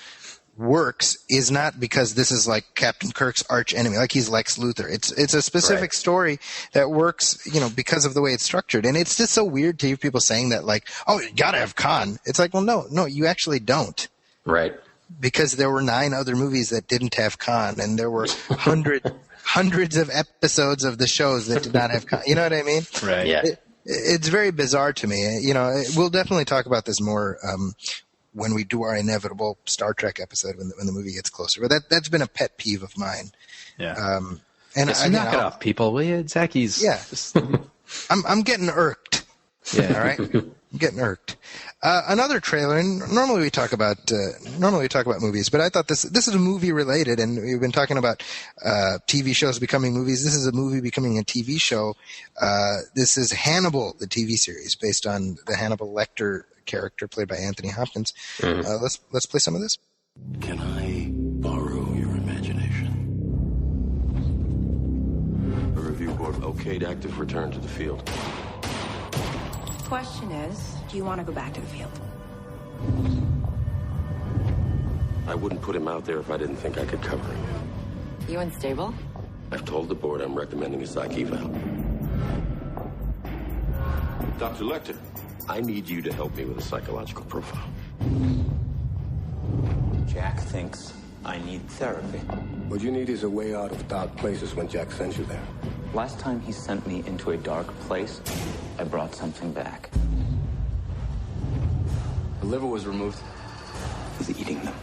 works is not because this is like Captain Kirk's arch enemy, like he's Lex Luthor. It's a specific story that works, because of the way it's structured. And it's just so weird to hear people saying that, like, oh, you gotta have Khan. It's like, well, no, you actually don't. Right. Because there were 9 other movies that didn't have Khan, and there were hundreds of episodes of the shows that did not have Khan. You know what I mean? Right. Yeah. It's very bizarre to me. We'll definitely talk about this more when we do our inevitable Star Trek episode when the movie gets closer. But that's been a pet peeve of mine. Yeah. And knock it off, people, will you? Zaki's. Yeah. I'm getting irked. Yeah. All right. I'm getting irked. Another trailer. And normally we talk about movies, but I thought this is movie related, and we've been talking about TV shows becoming movies. This is a movie becoming a TV show. This is Hannibal, the TV series based on the Hannibal Lecter character played by Anthony Hopkins. Mm-hmm. Let's play some of this. Can I borrow your imagination? A review board okayed active return to the field. Question is, do you want to go back to the field? I wouldn't put him out there if I didn't think I could cover him. You unstable? I've told the board I'm recommending a Zaki valve. Dr. Lecter, I need you to help me with a psychological profile. Jack thinks I need therapy. What you need is a way out of dark places when Jack sends you there. Last time he sent me into a dark place, I brought something back. The liver was removed. He's eating them.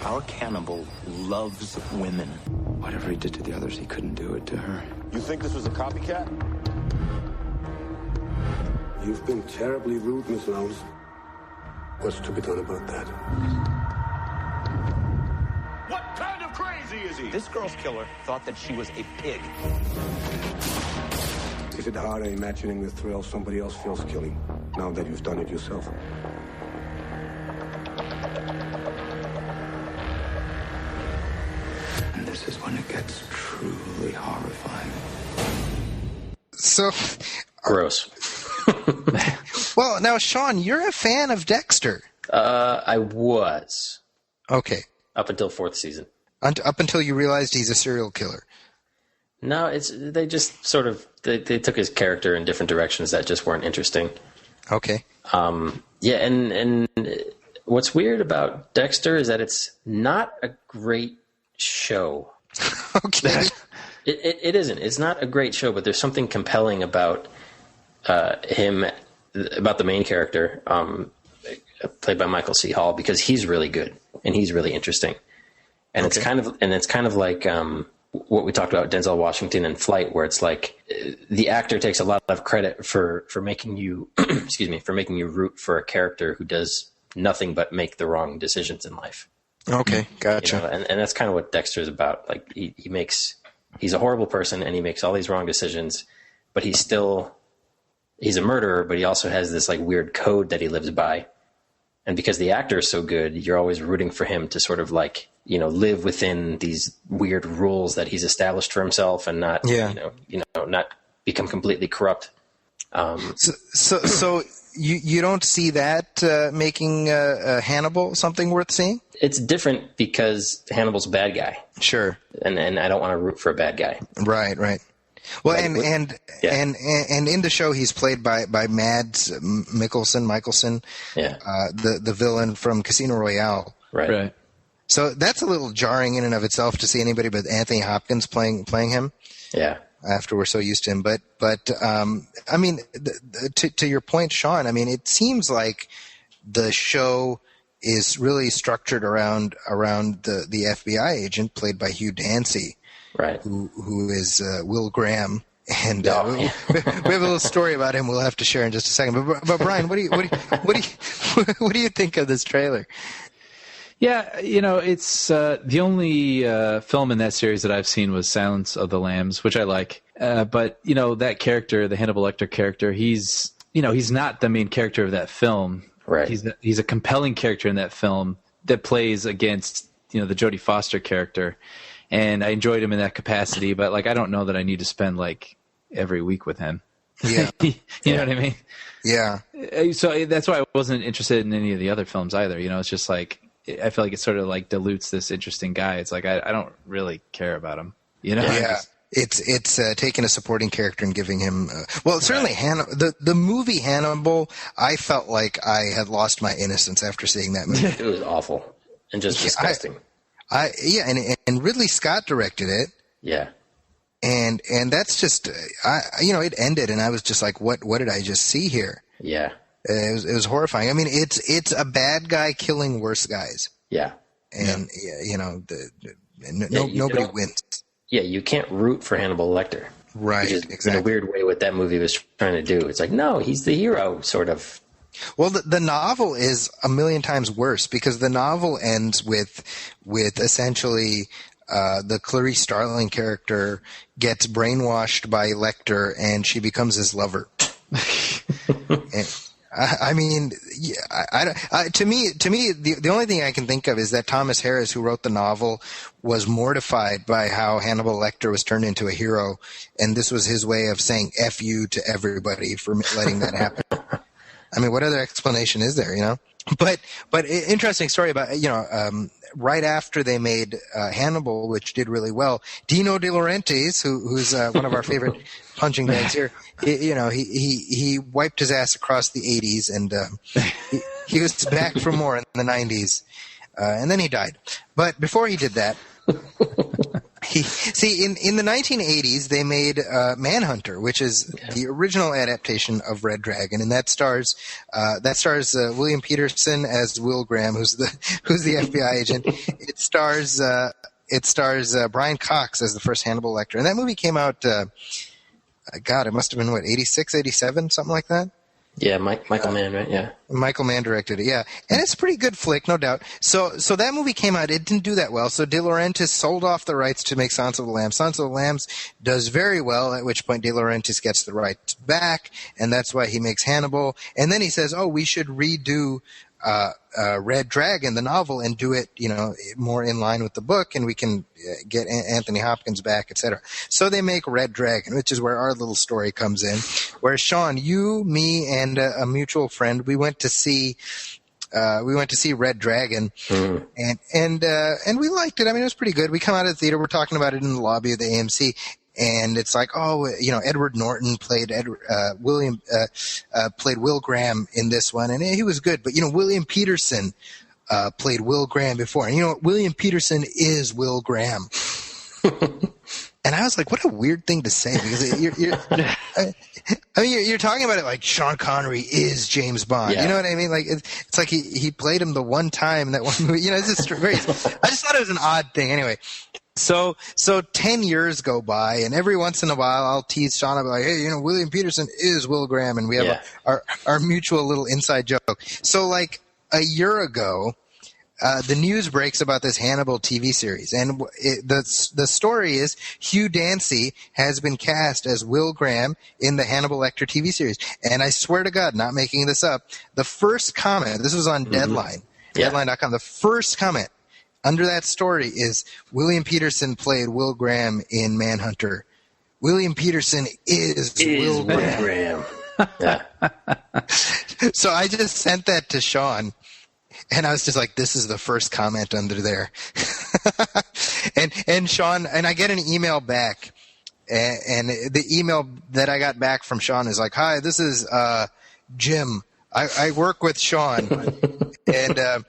Our cannibal loves women. Whatever he did to the others, he couldn't do it to her. You think this was a copycat? You've been terribly rude, Miss Rose. What's to be done about that? What kind of crazy is he? This girl's killer thought that she was a pig. Is it harder imagining the thrill somebody else feels killing, now that you've done it yourself? And this is when it gets truly horrifying. So... Gross. Well, now, Sean, you're a fan of Dexter. I was. Okay. Up until 4th season. Up until you realized he's a serial killer. No, they just sort of they took his character in different directions that just weren't interesting. Okay. Yeah, and what's weird about Dexter is that it's not a great show. Okay. It isn't. It's not a great show, but there's something compelling about him, about the main character, played by Michael C. Hall, because he's really good and he's really interesting. And it's kind of like what we talked about Denzel Washington in Flight, where it's like the actor takes a lot of credit for making you for making you root for a character who does nothing but make the wrong decisions in life. Okay, gotcha. You know, and that's kind of what Dexter's about. Like he's a horrible person and he makes all these wrong decisions, but he's a murderer, but he also has this like weird code that he lives by. And because the actor is so good, you're always rooting for him to sort of like, you know, live within these weird rules that he's established for himself and not, not become completely corrupt. So you don't see that making Hannibal something worth seeing? It's different because Hannibal's a bad guy. Sure. And I don't want to root for a bad guy. Right. Well, and in the show he's played by Mads Mikkelsen, the villain from Casino Royale. Right. So that's a little jarring in and of itself to see anybody but Anthony Hopkins playing him. Yeah. After we're so used to him, but I mean, to your point, Sean, I mean, it seems like the show is really structured around the FBI agent played by Hugh Dancy. Right. Who is Will Graham, and we have a little story about him we'll have to share in just a second. But Brian, what do you think of this trailer? Yeah, you know, it's the only film in that series that I've seen was Silence of the Lambs, which I like. But you know, that character, the Hannibal Lecter character, he's not the main character of that film. Right. He's a compelling character in that film that plays against, you know, the Jodie Foster character. And I enjoyed him in that capacity, but like I don't know that I need to spend like every week with him. Yeah. You know what I mean? Yeah. So that's why I wasn't interested in any of the other films either. You know, it's just like I feel like it sort of like dilutes this interesting guy. It's like I don't really care about him. You know? Yeah. It's taking a supporting character and giving him certainly Hannibal. The movie Hannibal, I felt like I had lost my innocence after seeing that movie. It was awful and just disgusting. And Ridley Scott directed it. Yeah. And that's just it ended and I was just like, what did I just see here? Yeah. It was horrifying. I mean, it's a bad guy killing worse guys. Yeah. And nobody wins. Yeah, you can't root for Hannibal Lecter. Right, which is exactly. In a weird way what that movie was trying to do. It's like, no, he's the hero, sort of. Well, the novel is a million times worse because the novel ends with essentially the Clarice Starling character gets brainwashed by Lecter and she becomes his lover. I mean, to me, the only thing I can think of is that Thomas Harris, who wrote the novel, was mortified by how Hannibal Lecter was turned into a hero, and this was his way of saying "F you" to everybody for letting that happen. I mean, what other explanation is there, you know? But interesting story about, right after they made Hannibal, which did really well, Dino De Laurentiis, who's one of our favorite punching bags here, he wiped his ass across the 80s, and he was back for more in the 90s, and then he died. But before he did that, in the 1980s, they made Manhunter, which is the original adaptation of Red Dragon, and that stars William Peterson as Will Graham, who's the FBI agent. It stars Brian Cox as the first Hannibal Lecter, and that movie came out. It must have been 86, 87, something like that. Yeah, Michael Mann, right? Yeah. Michael Mann directed it, yeah. And it's a pretty good flick, no doubt. So that movie came out. It didn't do that well. So De Laurentiis sold off the rights to make Silence of the Lambs. Silence of the Lambs does very well, at which point De Laurentiis gets the rights back, and that's why he makes Hannibal. And then he says, we should redo Red Dragon, the novel, and do it, more in line with the book, and we can get Anthony Hopkins back, etc. So they make Red Dragon, which is where our little story comes in. Where Sean, you, me, and a mutual friend, we went to see Red Dragon, and we liked it. I mean, it was pretty good. We come out of the theater, we're talking about it in the lobby of the AMC. And it's like, Edward Norton played played Will Graham in this one, and he was good. But William Peterson played Will Graham before, and William Peterson is Will Graham. And I was like, what a weird thing to say, because you're talking about it like Sean Connery is James Bond. Yeah. You know what I mean? Like it's like he played him the one time in that one movie. It's just very. I just thought it was an odd thing. Anyway. So 10 years go by, and every once in a while I'll tease Sean. I'll be like, hey, William Peterson is Will Graham, and we have our mutual little inside joke. So like a year ago, the news breaks about this Hannibal TV series, and the story is Hugh Dancy has been cast as Will Graham in the Hannibal Lecter TV series. And I swear to God, not making this up, the first comment, this was on Deadline, Deadline.com, the first comment under that story is William Peterson played Will Graham in Manhunter. William Peterson is Will Graham. Yeah. So I just sent that to Sean, and I was just like, this is the first comment under there. and Sean, and I get an email back, and the email that I got back from Sean is like, hi, this is Jim. I work with Sean. And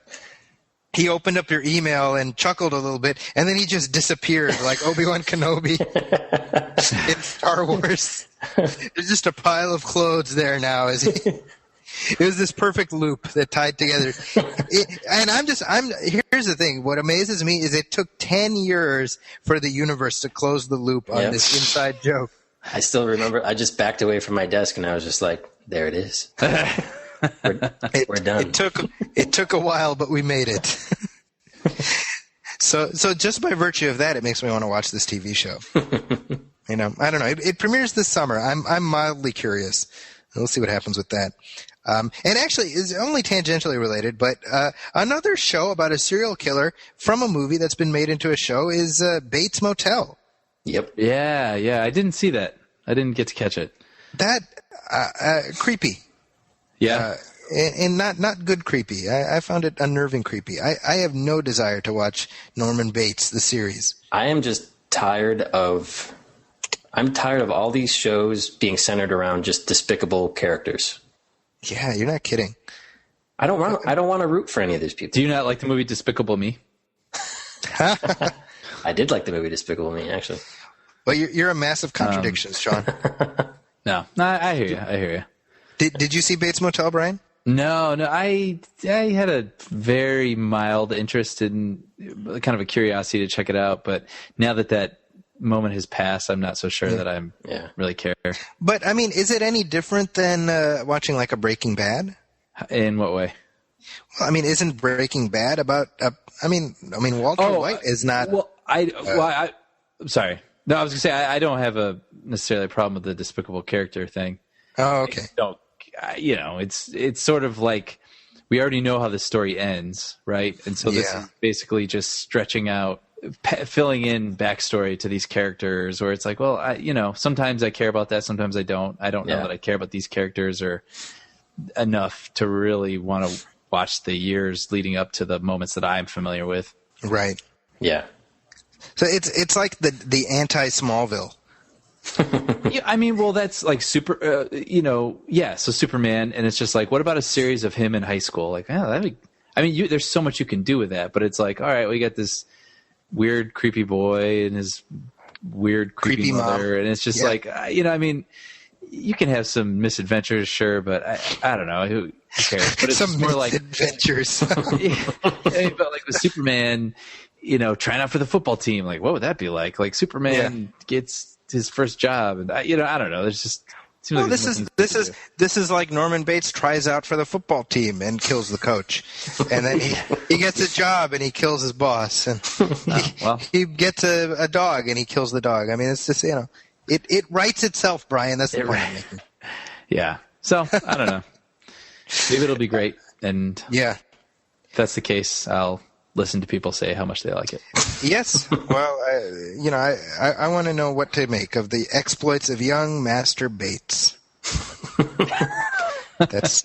he opened up your email and chuckled a little bit, and then he just disappeared like Obi-Wan Kenobi in Star Wars. There's just a pile of clothes there now. It was this perfect loop that tied together. Here's the thing. What amazes me is it took 10 years for the universe to close the loop on this inside joke. I still remember. I just backed away from my desk, and I was just like, there it is. We're done. It took a while, but we made it. So just by virtue of that, it makes me want to watch this TV show. I don't know. It premieres this summer. I'm mildly curious. We'll see what happens with that. And actually, it's only tangentially related, but another show about a serial killer from a movie that's been made into a show is Bates Motel. Yep. Yeah. I didn't see that. I didn't get to catch it. That creepy. Yeah. And not good creepy. I found it unnerving creepy. I have no desire to watch Norman Bates, the series. I am just tired of all these shows being centered around just despicable characters. Yeah, you're not kidding. I don't want to root for any of these people. Do you not like the movie Despicable Me? I did like the movie Despicable Me, actually. Well, you're a massive contradiction, Sean. No, I hear you. Did you see Bates Motel, Brian? No. I had a very mild interest in, kind of a curiosity to check it out, but now that moment has passed, I'm not so sure that I'm really care. But I mean, is it any different than watching like a Breaking Bad? In what way? Well, I mean, isn't Breaking Bad about? I mean, Walter White is not. Well, I'm sorry. No, I was gonna say I don't have necessarily a problem with the despicable character thing. Oh, okay. It's sort of like we already know how the story ends, right? And so this is basically just stretching out, filling in backstory to these characters, where it's like, well, sometimes I care about that, sometimes I don't. I don't know that I care about these characters or enough to really want to watch the years leading up to the moments that I'm familiar with. Right. Yeah. So it's like the anti-Smallville. Yeah, I mean, well, that's like super, so Superman, and it's just like, what about a series of him in high school? Like, there's so much you can do with that, but it's like, all right, we got this weird, creepy boy and his weird, creepy mother, and it's just like, you can have some misadventures, sure, but I don't know, who cares? But it's some more like adventures. But like with Superman, trying out for the football team, like, what would that be like? Like Superman gets his first job, and I don't know. There's just this is like Norman Bates tries out for the football team and kills the coach, and then he gets a job and he kills his boss, and he gets a dog and he kills the dog. I mean, it's just it writes itself, Brian. That's the point I'm making. Yeah. So I don't know. Maybe it'll be great, and if that's the case, I'll listen to people say how much they like it. Yes. Well, I want to know what to make of the exploits of young Master Bates. That's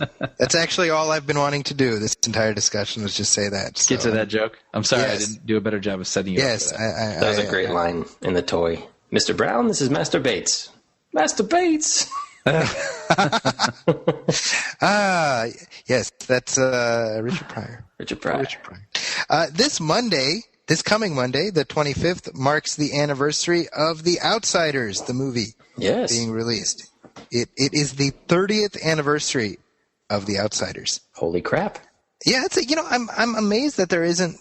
actually all I've been wanting to do this entire discussion was just say that. So. Get to that joke. I'm sorry I didn't do a better job of setting you up for that. That was a great line in the toy. Mr. Brown, this is Master Bates. Master Bates! Yes, that's Richard Pryor. Richard Pryor. This coming Monday, the 25th, marks the anniversary of The Outsiders, the movie being released. It is the 30th anniversary of The Outsiders. Holy crap. Yeah, I'm amazed that there isn't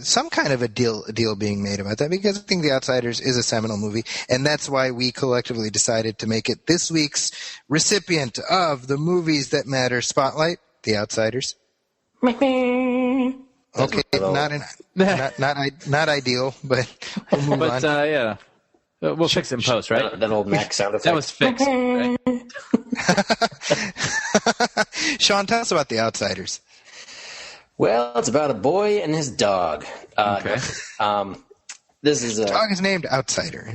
some kind of a deal being made about that, because I think The Outsiders is a seminal movie, and that's why we collectively decided to make it this week's recipient of the Movies That Matter Spotlight, The Outsiders. Okay, not ideal, but we'll move on. Yeah. We'll fix it in post, right? That old Mac sound effect. That was fixed. Right? Sean, tell us about The Outsiders. Well, it's about a boy and his dog. Okay. This is the dog is named Outsider.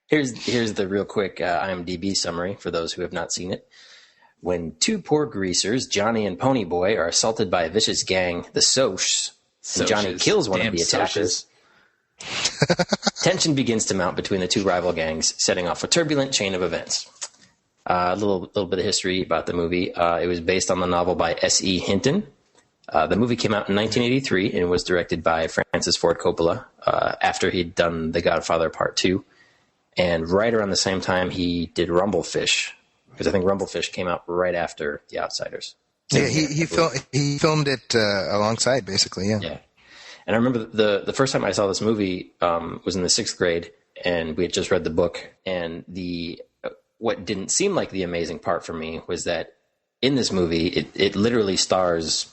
Here's the real quick IMDb summary for those who have not seen it. When two poor greasers, Johnny and Ponyboy, are assaulted by a vicious gang, the Socs, and Johnny kills one of the attackers, tension begins to mount between the two rival gangs, setting off a turbulent chain of events. A little bit of history about the movie. It was based on the novel by S.E. Hinton. The movie came out in 1983 and was directed by Francis Ford Coppola after he'd done The Godfather Part 2. And right around the same time, he did Rumblefish, because I think Rumblefish came out right after The Outsiders. Yeah, he filmed it alongside, basically, yeah. Yeah. And I remember the first time I saw this movie was in the 6th grade, and we had just read the book, and what didn't seem like the amazing part for me was that in this movie, it literally stars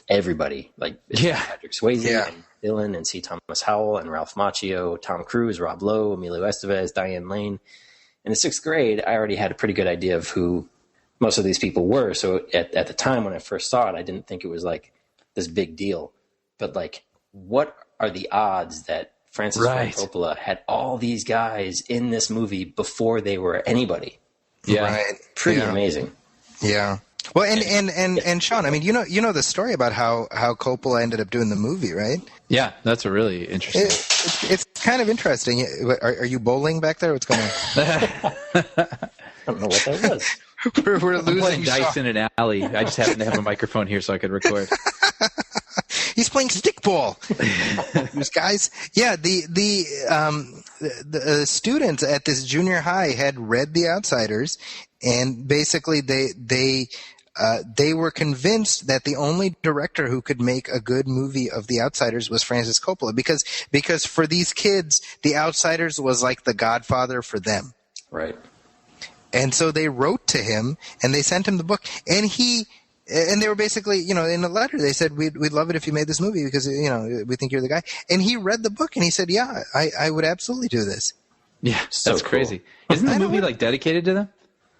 everybody. Like Patrick Swayze and Dylan and C. Thomas Howell and Ralph Macchio, Tom Cruise, Rob Lowe, Emilio Estevez, Diane Lane. In the 6th grade, I already had a pretty good idea of who most of these people were. So at the time when I first saw it, I didn't think it was like this big deal. But like, what are the odds that Francis Ford Coppola had all these guys in this movie before they were anybody? Yeah, pretty amazing. Yeah. Well, and Sean, I mean, you know the story about how Coppola ended up doing the movie, right? Yeah, that's a really interesting. It's kind of interesting. Are you bowling back there? What's going on? I don't know what that was. We're losing playing dice in an alley. I just happened to have a microphone here so I could record. He's playing stickball. These guys, yeah. The students at this junior high had read The Outsiders, and basically they were convinced that the only director who could make a good movie of The Outsiders was Francis Coppola, because for these kids, The Outsiders was like The Godfather for them. Right. And so they wrote to him and they sent him the book, and they were basically, in a letter, they said, we'd love it if you made this movie because, we think you're the guy. And he read the book and he said, yeah, I would absolutely do this. Yeah, that's crazy. Isn't the movie dedicated to them?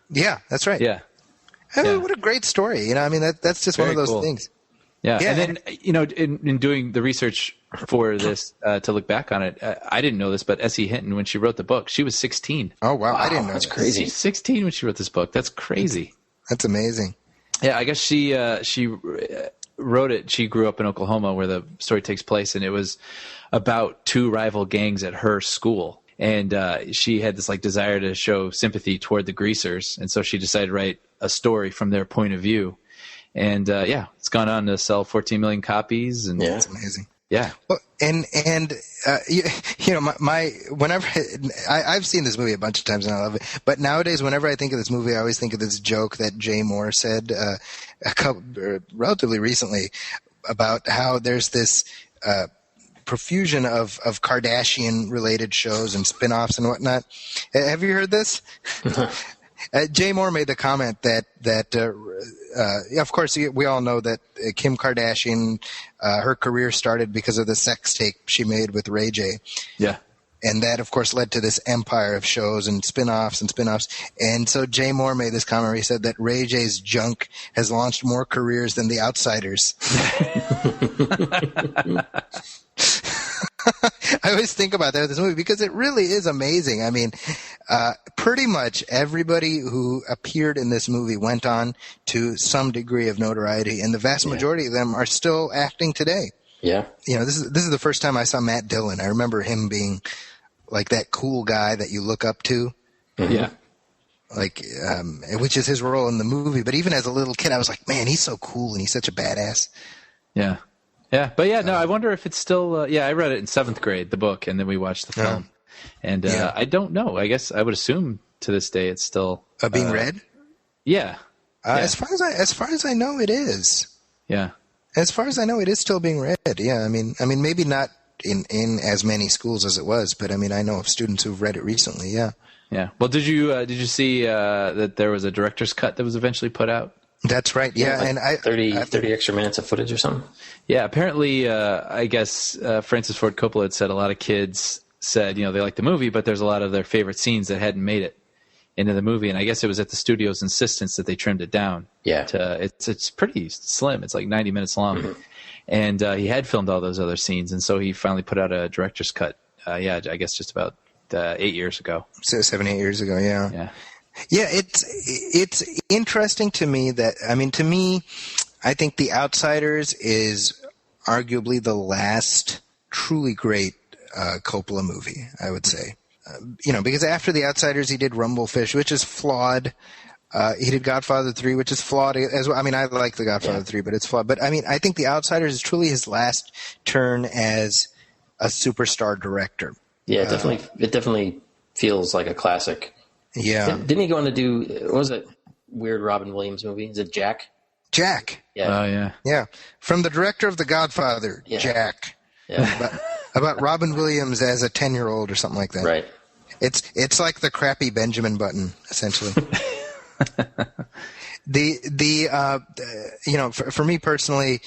Yeah, that's right. Yeah. I mean, what a great story. That's just Very one of those cool things. Yeah. And then, in doing the research for this, to look back on it, I didn't know this, but S.E. Hinton, when she wrote the book, she was 16. Oh, wow. I didn't know that's crazy. She's 16 when she wrote this book. That's crazy. That's amazing. Yeah, I guess she wrote it. She grew up in Oklahoma where the story takes place, and it was about two rival gangs at her school. And she had this desire to show sympathy toward the greasers, and so she decided to write a story from their point of view. And it's gone on to sell 14 million copies. And that's amazing. Yeah. Well, whenever I've seen this movie a bunch of times and I love it, but nowadays whenever I think of this movie, I always think of this joke that Jay Moore said relatively recently about how there's this profusion of Kardashian related shows and spin-offs and whatnot. Have you heard this? Jay Moore made the comment that of course, we all know that Kim Kardashian, her career started because of the sex tape she made with Ray J. Yeah. And that, of course, led to this empire of shows and spin-offs. And so Jay Moore made this comment where he said that Ray J's junk has launched more careers than The Outsiders. I always think about that with this movie because it really is amazing. I mean, pretty much everybody who appeared in this movie went on to some degree of notoriety, and the vast majority of them are still acting today. Yeah. This is the first time I saw Matt Dillon. I remember him being like that cool guy that you look up to. Mm-hmm. Yeah. Which is his role in the movie. But even as a little kid, I was like, man, he's so cool and he's such a badass. Yeah. Yeah, but I wonder if it's still. I read it in 7th grade, the book, and then we watched the film. And I don't know. I guess I would assume to this day it's still being read. Yeah. As far as I know, it is. Yeah. As far as I know, it is still being read. Yeah, I mean, maybe not in as many schools as it was, but I mean, I know of students who've read it recently. Yeah. Yeah. Well, did you see that there was a director's cut that was eventually put out? That's right. Yeah, like and 30 extra minutes of footage or something. Yeah. Apparently, I guess Francis Ford Coppola had said a lot of kids said, they liked the movie, but there's a lot of their favorite scenes that hadn't made it into the movie, and I guess it was at the studio's insistence that they trimmed it down. Yeah. It's pretty slim. It's like 90 minutes long. Mm-hmm. And he had filmed all those other scenes, and so he finally put out a director's cut. I guess just about 8 years ago. So 7, 8 years ago, yeah. Yeah. Yeah, it's interesting to me that, to me, I think The Outsiders is arguably the last truly great Coppola movie, I would say. Because after The Outsiders, he did Rumblefish, which is flawed. He did Godfather 3, which is flawed as well. I mean, I like The Godfather 3, but it's flawed. But, I think The Outsiders is truly his last turn as a superstar director. Yeah, it definitely feels like a classic. Yeah. Didn't he go on to do, what was it, weird Robin Williams movie? Is it Jack? Jack. Yeah. Oh, yeah. Yeah. From the director of The Godfather, Jack. Yeah. About Robin Williams as a 10-year-old or something like that. Right. It's like the crappy Benjamin Button, essentially. For me personally,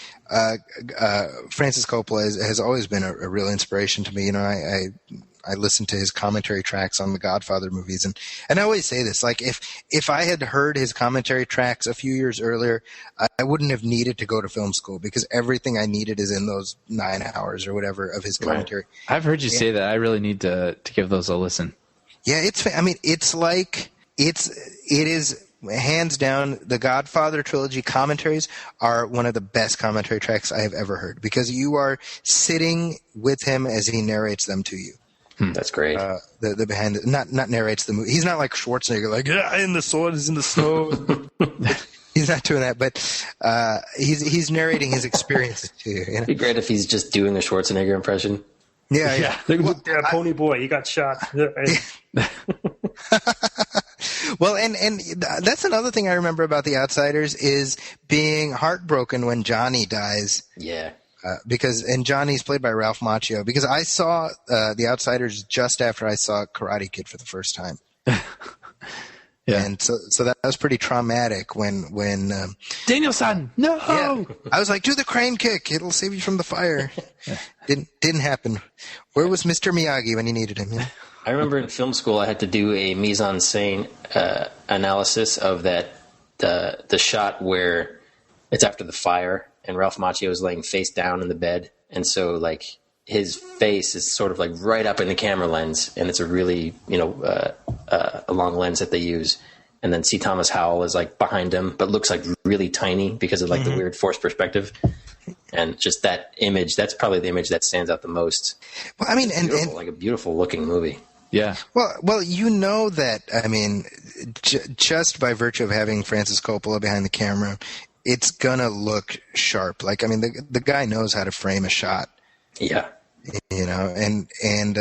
Francis Coppola has always been a real inspiration to me. I listen to his commentary tracks on the Godfather movies, and I always say this: like if I had heard his commentary tracks a few years earlier, I wouldn't have needed to go to film school because everything I needed is in those 9 hours or whatever of his commentary. Right. I've heard you say that. I really need to give those a listen. Yeah, it is hands down, the Godfather trilogy commentaries are one of the best commentary tracks I have ever heard because you are sitting with him as he narrates them to you. That's great. The behind not narrates the movie. He's not like Schwarzenegger, like and the sword is in the snow. He's not doing that, but he's narrating his experiences to you. It'd be great if he's just doing a Schwarzenegger impression. Yeah. Look there, pony boy, he got shot. Well, and that's another thing I remember about The Outsiders is being heartbroken when Johnny dies. Yeah. Because Johnny's played by Ralph Macchio. Because I saw The Outsiders just after I saw Karate Kid for the first time. Yeah. And so that was pretty traumatic when Daniel-san, no. Yeah, I was like, do the crane kick, it'll save you from the fire. Didn't happen. Where was Mr. Miyagi when you needed him? I remember in film school I had to do a mise-en-scene analysis of that the shot where it's after the fire and Ralph Macchio is laying face down in the bed, and so like his face is sort of like right up in the camera lens, and it's a really a long lens that they use. And then C. Thomas Howell is like behind him, but looks like really tiny because of like the weird forced perspective. And just that image, that's probably the image that stands out the most. Well, I mean, and like a beautiful looking movie. Yeah. Well, that, I mean, just by virtue of having Francis Coppola behind the camera, it's gonna look sharp. Like, I mean, the guy knows how to frame a shot. Yeah. And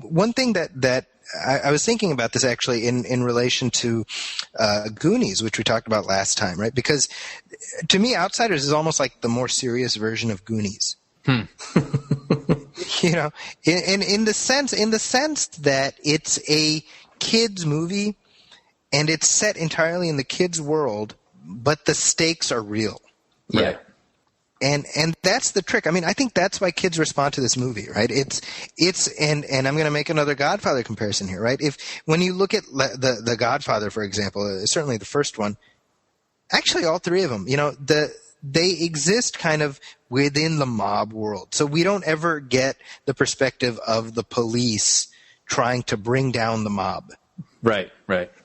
one thing that I was thinking about this actually in relation to Goonies, which we talked about last time, right? Because to me, Outsiders is almost like the more serious version of Goonies. In the sense that it's a kids movie and it's set entirely in the kids' world, but the stakes are real. Yeah. Right? And that's the trick. I mean, I think that's why kids respond to this movie, right? It's and I'm going to make another Godfather comparison here, right? When you look at the Godfather, for example, certainly the first one, actually all three of them, they exist kind of within the mob world. So we don't ever get the perspective of the police trying to bring down the mob. Right.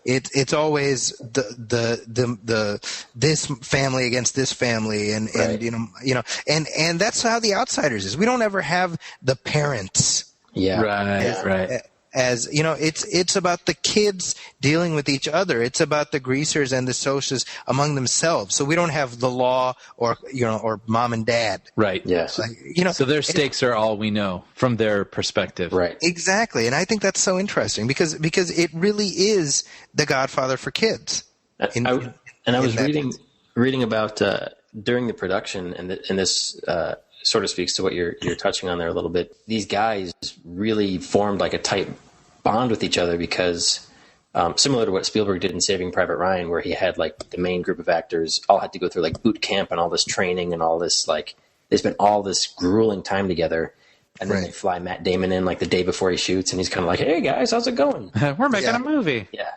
It's always the this family against this family, and and that's how The Outsiders is. We don't ever have the parents. Yeah. Right. As it's about the kids dealing with each other. It's about the greasers and the socias among themselves. So we don't have the law or mom and dad. Right. Yes. So their stakes are all we know from their perspective. Right. Exactly. And I think that's so interesting because it really is The Godfather for kids. In And I was reading about during the production, and this sort of speaks to what you're touching on there a little bit. These guys really formed like a tight bond with each other because similar to what Spielberg did in Saving Private Ryan, where he had like the main group of actors all had to go through like boot camp and all this training and all this, like they spent all this grueling time together. And then they fly Matt Damon in like the day before he shoots, and he's kind of like, "Hey guys, how's it going? We're making a movie." Yeah.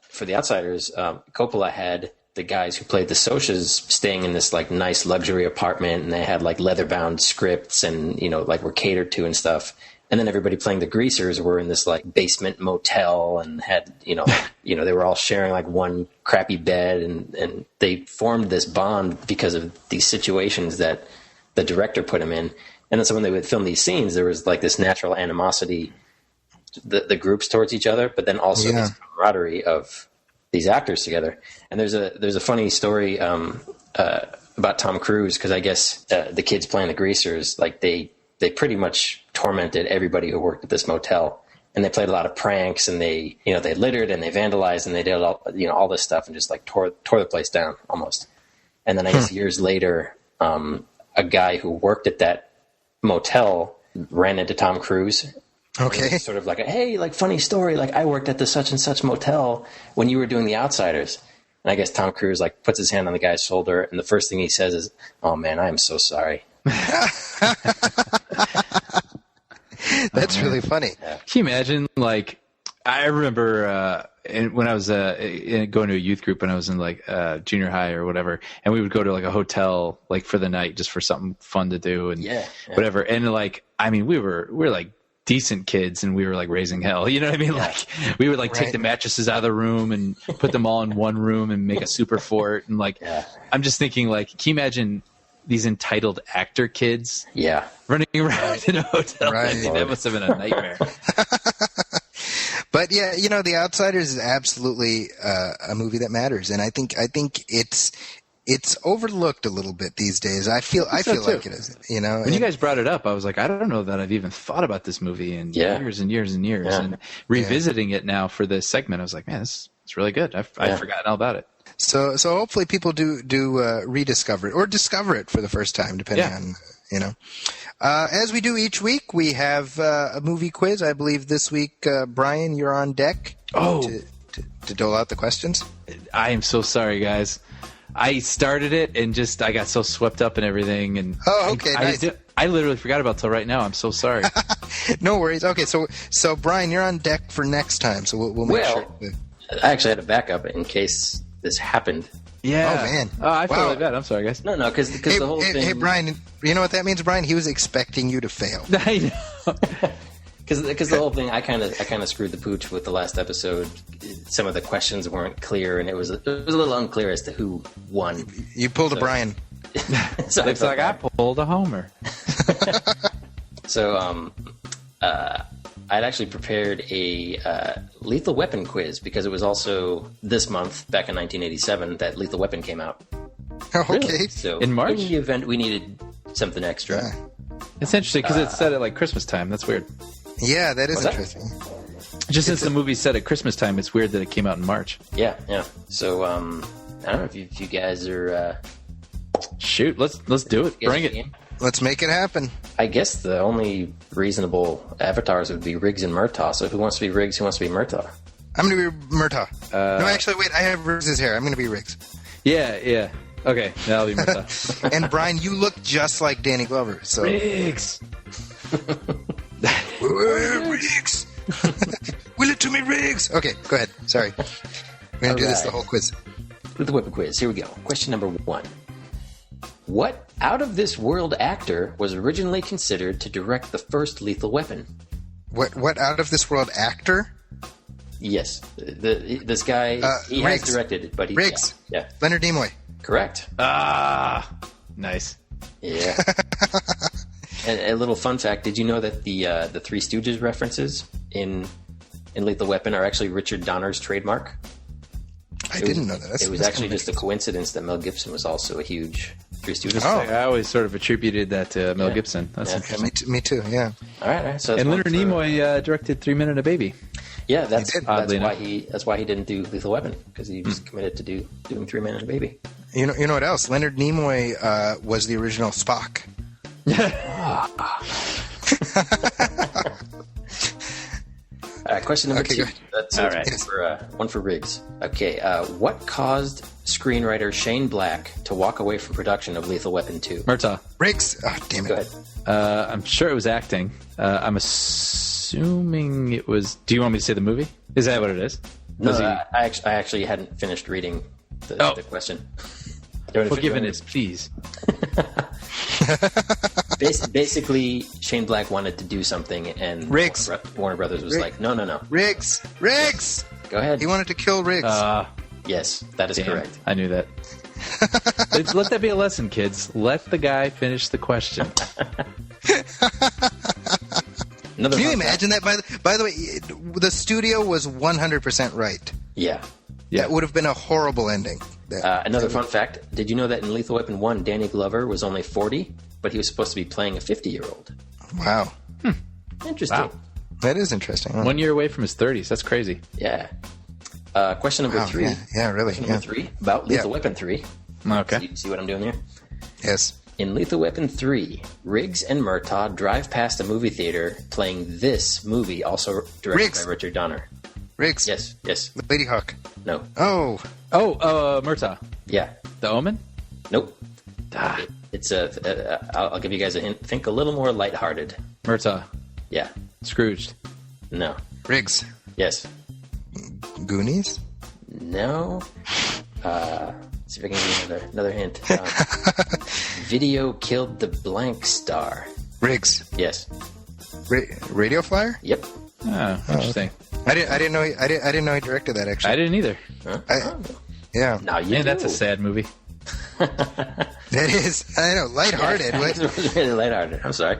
For The Outsiders, Coppola had the guys who played the Socs staying in this like nice luxury apartment, and they had like leather-bound scripts, and like were catered to and stuff. And then everybody playing the greasers were in this like basement motel, and had they were all sharing like one crappy bed, and they formed this bond because of these situations that the director put him in. And then so when they would film these scenes, there was like this natural animosity, the groups towards each other, but then also this camaraderie of these actors together. And there's a funny story about Tom Cruise, because I guess the kids playing the greasers, like they pretty much tormented everybody who worked at this motel, and they played a lot of pranks, and they littered and they vandalized and they did all this stuff and just like tore the place down almost. And then I guess years later, a guy who worked at that motel ran into Tom Cruise. Okay. Sort of like, hey, like funny story. Like I worked at the such and such motel when you were doing The Outsiders. And I guess Tom Cruise like puts his hand on the guy's shoulder, and the first thing he says is, "Oh man, I am so sorry." That's really funny. Yeah. Can you imagine? Like, I remember when I was going to a youth group when I was in like junior high or whatever, and we would go to like a hotel like for the night just for something fun to do and whatever. And like, I mean, we were like decent kids, and we were like raising hell. You know what I mean? Like we would like take the mattresses out of the room and put them all in one room and make a super fort. And like, I'm just thinking, like, can you imagine these entitled actor kids running around in a hotel? Right. I mean, that must have been a nightmare. But yeah, The Outsiders is absolutely a movie that matters, and I think it's overlooked a little bit these days. I feel like it is. When you guys brought it up, I was like, I don't know that I've even thought about this movie in years and years and years. Yeah. And revisiting it now for this segment, I was like, man, it's really good. I've forgotten all about it. So hopefully people do rediscover it or discover it for the first time, depending on. As we do each week, we have a movie quiz. I believe this week, Brian, you're on deck to dole out the questions. I am so sorry, guys. I started it and I got so swept up in everything. And nice. I literally forgot about it till right now. I'm so sorry. No worries. Okay, so Brian, you're on deck for next time. So we'll make sure. I actually had a backup in case this happened. Yeah. Oh man. Oh, I feel like that. I'm sorry, guys. No, because the whole thing. Hey, Brian. You know what that means, Brian? He was expecting you to fail. I know. Because the whole thing, I kind of screwed the pooch with the last episode. Some of the questions weren't clear, and it was a little unclear as to who won. You pulled a Brian. So looks like I pulled a Homer. So I'd actually prepared a Lethal Weapon quiz because it was also this month, back in 1987, that Lethal Weapon came out. Okay. Really? So in March? In the event, we needed something extra. Yeah. It's interesting because it's set at like Christmas time. That's weird. Yeah, that is interesting. Just since the movie's set at Christmas time, it's weird that it came out in March. Yeah. So I don't know if you guys are. Shoot, let's do it. Bring it. Let's make it happen. I guess the only reasonable avatars would be Riggs and Murtaugh. So who wants to be Riggs? Who wants to be Murtaugh? I'm going to be Murtaugh. No, actually, wait. I have Riggs' hair. I'm going to be Riggs. Yeah. Okay, that'll be Murtaugh. And Brian, you look just like Danny Glover. So Riggs. Riggs. Will it to me, Riggs? Okay, go ahead. Sorry. We're going to do this the whole quiz. With the Weapon quiz. Here we go. Question number 1. What out-of-this-world actor was originally considered to direct the first Lethal Weapon? What out-of-this-world actor? Yes. This guy, he has directed, but he... Riggs. Yeah. Leonard Nimoy. Correct. Nice. Yeah. And a little fun fact, did you know that the Three Stooges references in Lethal Weapon are actually Richard Donner's trademark? I didn't know that. It was actually just a coincidence that Mel Gibson was also a huge Three Stooges fan. I always sort of attributed that to Mel Gibson. That's interesting. Me too, yeah. All right. So and Leonard Nimoy directed 3 Men and a Baby. Yeah, that's Oddly why he didn't do Lethal Weapon, because he was committed to doing 3 Men and a Baby. You know what else? Leonard Nimoy was the original Spock. All right, question number 2. That's all right. One for Riggs. Okay, what caused screenwriter Shane Black to walk away from production of Lethal Weapon 2? Murtaugh. Riggs. Oh, damn it. Go ahead. I'm sure it was acting. I'm assuming it was. Do you want me to say the movie? Is that what it is? No, I actually hadn't finished reading the question. Forgiveness, please. Basically, Shane Black wanted to do something, and Riggs. Warner Brothers was like, no. Riggs. Go ahead. He wanted to kill Riggs. Yes, that is correct. I knew that. Let that be a lesson, kids. Let the guy finish the question. Can you imagine that? By the way, the studio was 100% right. Yeah. That would have been a horrible ending. Another fun fact, did you know that in Lethal Weapon 1, Danny Glover was only 40, but he was supposed to be playing a 50-year-old? Wow. Interesting. Wow. That is interesting. Huh? 1 year away from his 30s. That's crazy. Yeah. Question number 3. Yeah, really. Question number 3 about Lethal Weapon 3. Okay. See what I'm doing here? Yes. In Lethal Weapon 3, Riggs and Murtaugh drive past a movie theater playing this movie, also directed by Richard Donner. Riggs. Yes. Lady Hawk. No. Oh, Murtaugh. Yeah. The Omen? Nope. It's I'll give you guys a hint. Think a little more lighthearted. Murtaugh. Yeah. Scrooged. No. Riggs. Yes. Goonies? No. See if I can give you another hint. Video killed the blank star. Riggs. Yes. Radio Flyer? Yep. Oh, interesting. I didn't know he directed that. Actually, I didn't either. Yeah. Now you. Man, that's a sad movie. That is. I know. Lighthearted. It's really lighthearted. I'm sorry.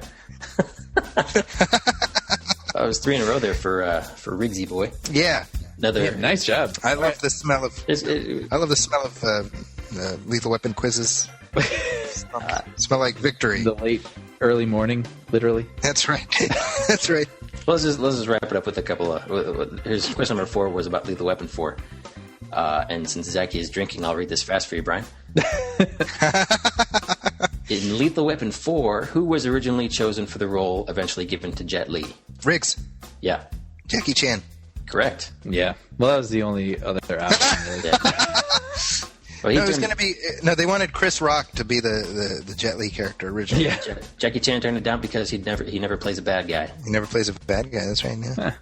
I was 3 in a row there for Riggsy boy. Yeah. Nice job. I love the smell of. I love the smell of Lethal Weapon quizzes. Smell like victory. The late, early morning, literally. That's right. That's right. Well, let's just wrap it up with a couple of. Here's question number 4 was about Lethal Weapon 4. And since Zaki is drinking, I'll read this fast for you, Brian. In Lethal Weapon 4, who was originally chosen for the role eventually given to Jet Li? Riggs. Yeah. Jackie Chan. Correct. Yeah. Well, that was the only other option. Well, it was going to be. No, they wanted Chris Rock to be the Jet Li character originally. Yeah. Jackie Chan turned it down because he never plays a bad guy. He never plays a bad guy. That's right. Yeah.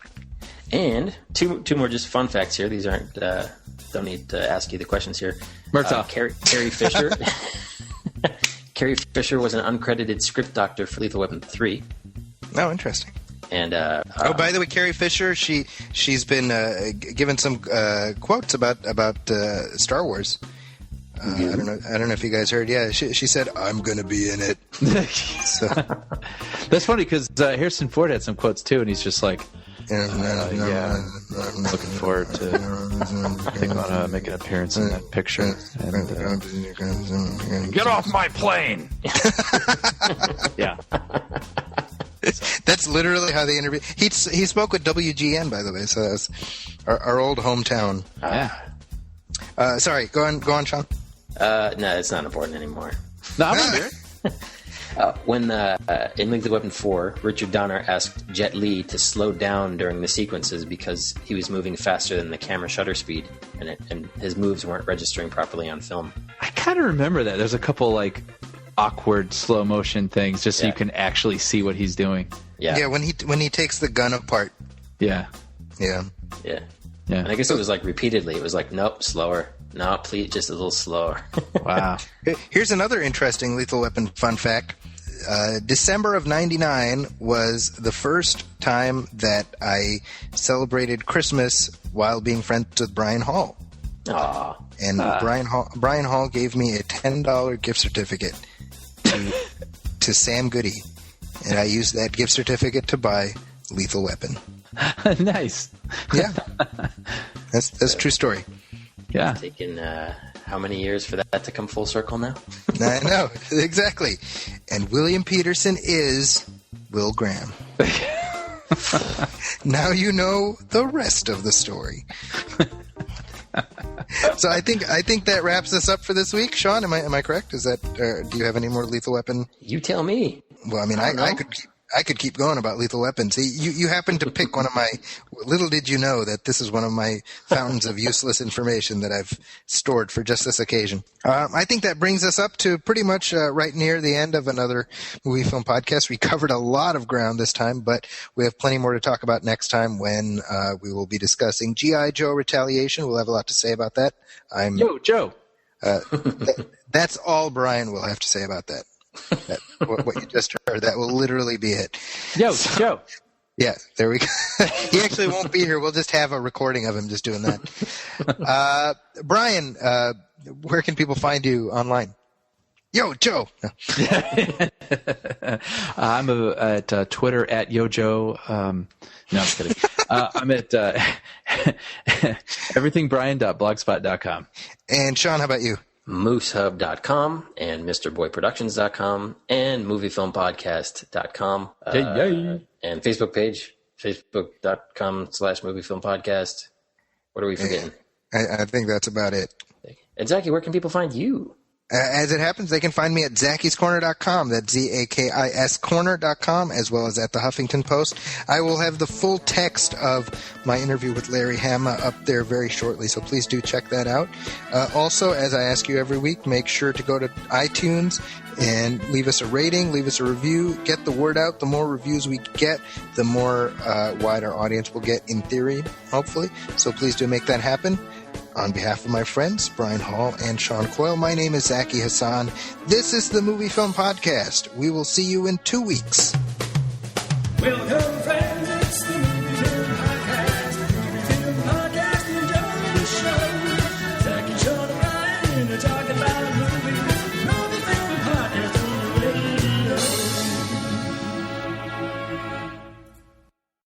And two more just fun facts here. These aren't. Don't need to ask you the questions here. Murtaugh. Carrie Fisher. Carrie Fisher was an uncredited script doctor for Lethal Weapon 3. Oh, interesting. And by the way, Carrie Fisher, she's been given some quotes about Star Wars. I don't know if you guys heard. Yeah, she said, "I'm going to be in it." So. That's funny because Harrison Ford had some quotes too, and he's just like, I'm looking forward to I think I'm gonna make an appearance in that picture. And, get off my plane! Yeah. That's literally how they interviewed. He spoke with WGN, by the way, so that was our old hometown. Yeah. Sorry, go on, Sean. No, it's not important anymore. No, I'm not here. When in Lethal Weapon 4, Richard Donner asked Jet Li to slow down during the sequences because he was moving faster than the camera shutter speed, and his moves weren't registering properly on film. I kind of remember that. There's a couple like awkward slow motion things just so you can actually see what he's doing. Yeah, when he takes the gun apart. Yeah. And I guess it was like repeatedly. It was like, nope, slower. No, please, just a little slower. Wow. Here's another interesting Lethal Weapon fun fact. December of '99 was the first time that I celebrated Christmas while being friends with Brian Hall. Aww. And Brian Hall gave me a $10 gift certificate to Sam Goody, and I used that gift certificate to buy Lethal Weapon. Nice. Yeah, that's a true story. Yeah. Taken how many years for that to come full circle now? I know, exactly. And William Peterson is Will Graham. Now you know the rest of the story. So I think that wraps us up for this week. Sean, am I correct? Is that do you have any more Lethal Weapon? You tell me. Well, I mean, I could keep going about Lethal Weapon. See, you happened to pick one of my. Little did you know that this is one of my fountains of useless information that I've stored for just this occasion. I think that brings us up to pretty much right near the end of another Movie Film podcast. We covered a lot of ground this time, but we have plenty more to talk about next time when we will be discussing G.I. Joe Retaliation. We'll have a lot to say about that. Yo, Joe. That's all Brian will have to say about that. What you just heard, that will literally be it. Yo, Joe. Yeah, there we go. He actually won't be here. We'll just have a recording of him just doing that. Brian, where can people find you online? Yo, Joe. I'm at Twitter at YoJoe. No, I'm just kidding. I'm at everythingbrian.blogspot.com. And Sean, how about you? Moosehub.com and MrBoyProductions.com and MovieFilmPodcast.com. And Facebook page, Facebook.com/MovieFilmPodcast. What are we forgetting? I think that's about it. And Zaki, where can people find you? As it happens, they can find me at ZakisCorner.com. That's ZAKIS Corner.com, as well as at the Huffington Post. I will have the full text of my interview with Larry Hama up there very shortly, so please do check that out. Also, as I ask you every week, make sure to go to iTunes and leave us a rating, leave us a review, get the word out. The more reviews we get, the more wide our audience will get, in theory, hopefully. So please do make that happen. On behalf of my friends, Brian Hall and Sean Coyle, my name is Zaki Hassan. This is the Movie Film Podcast. We will see you in 2 weeks.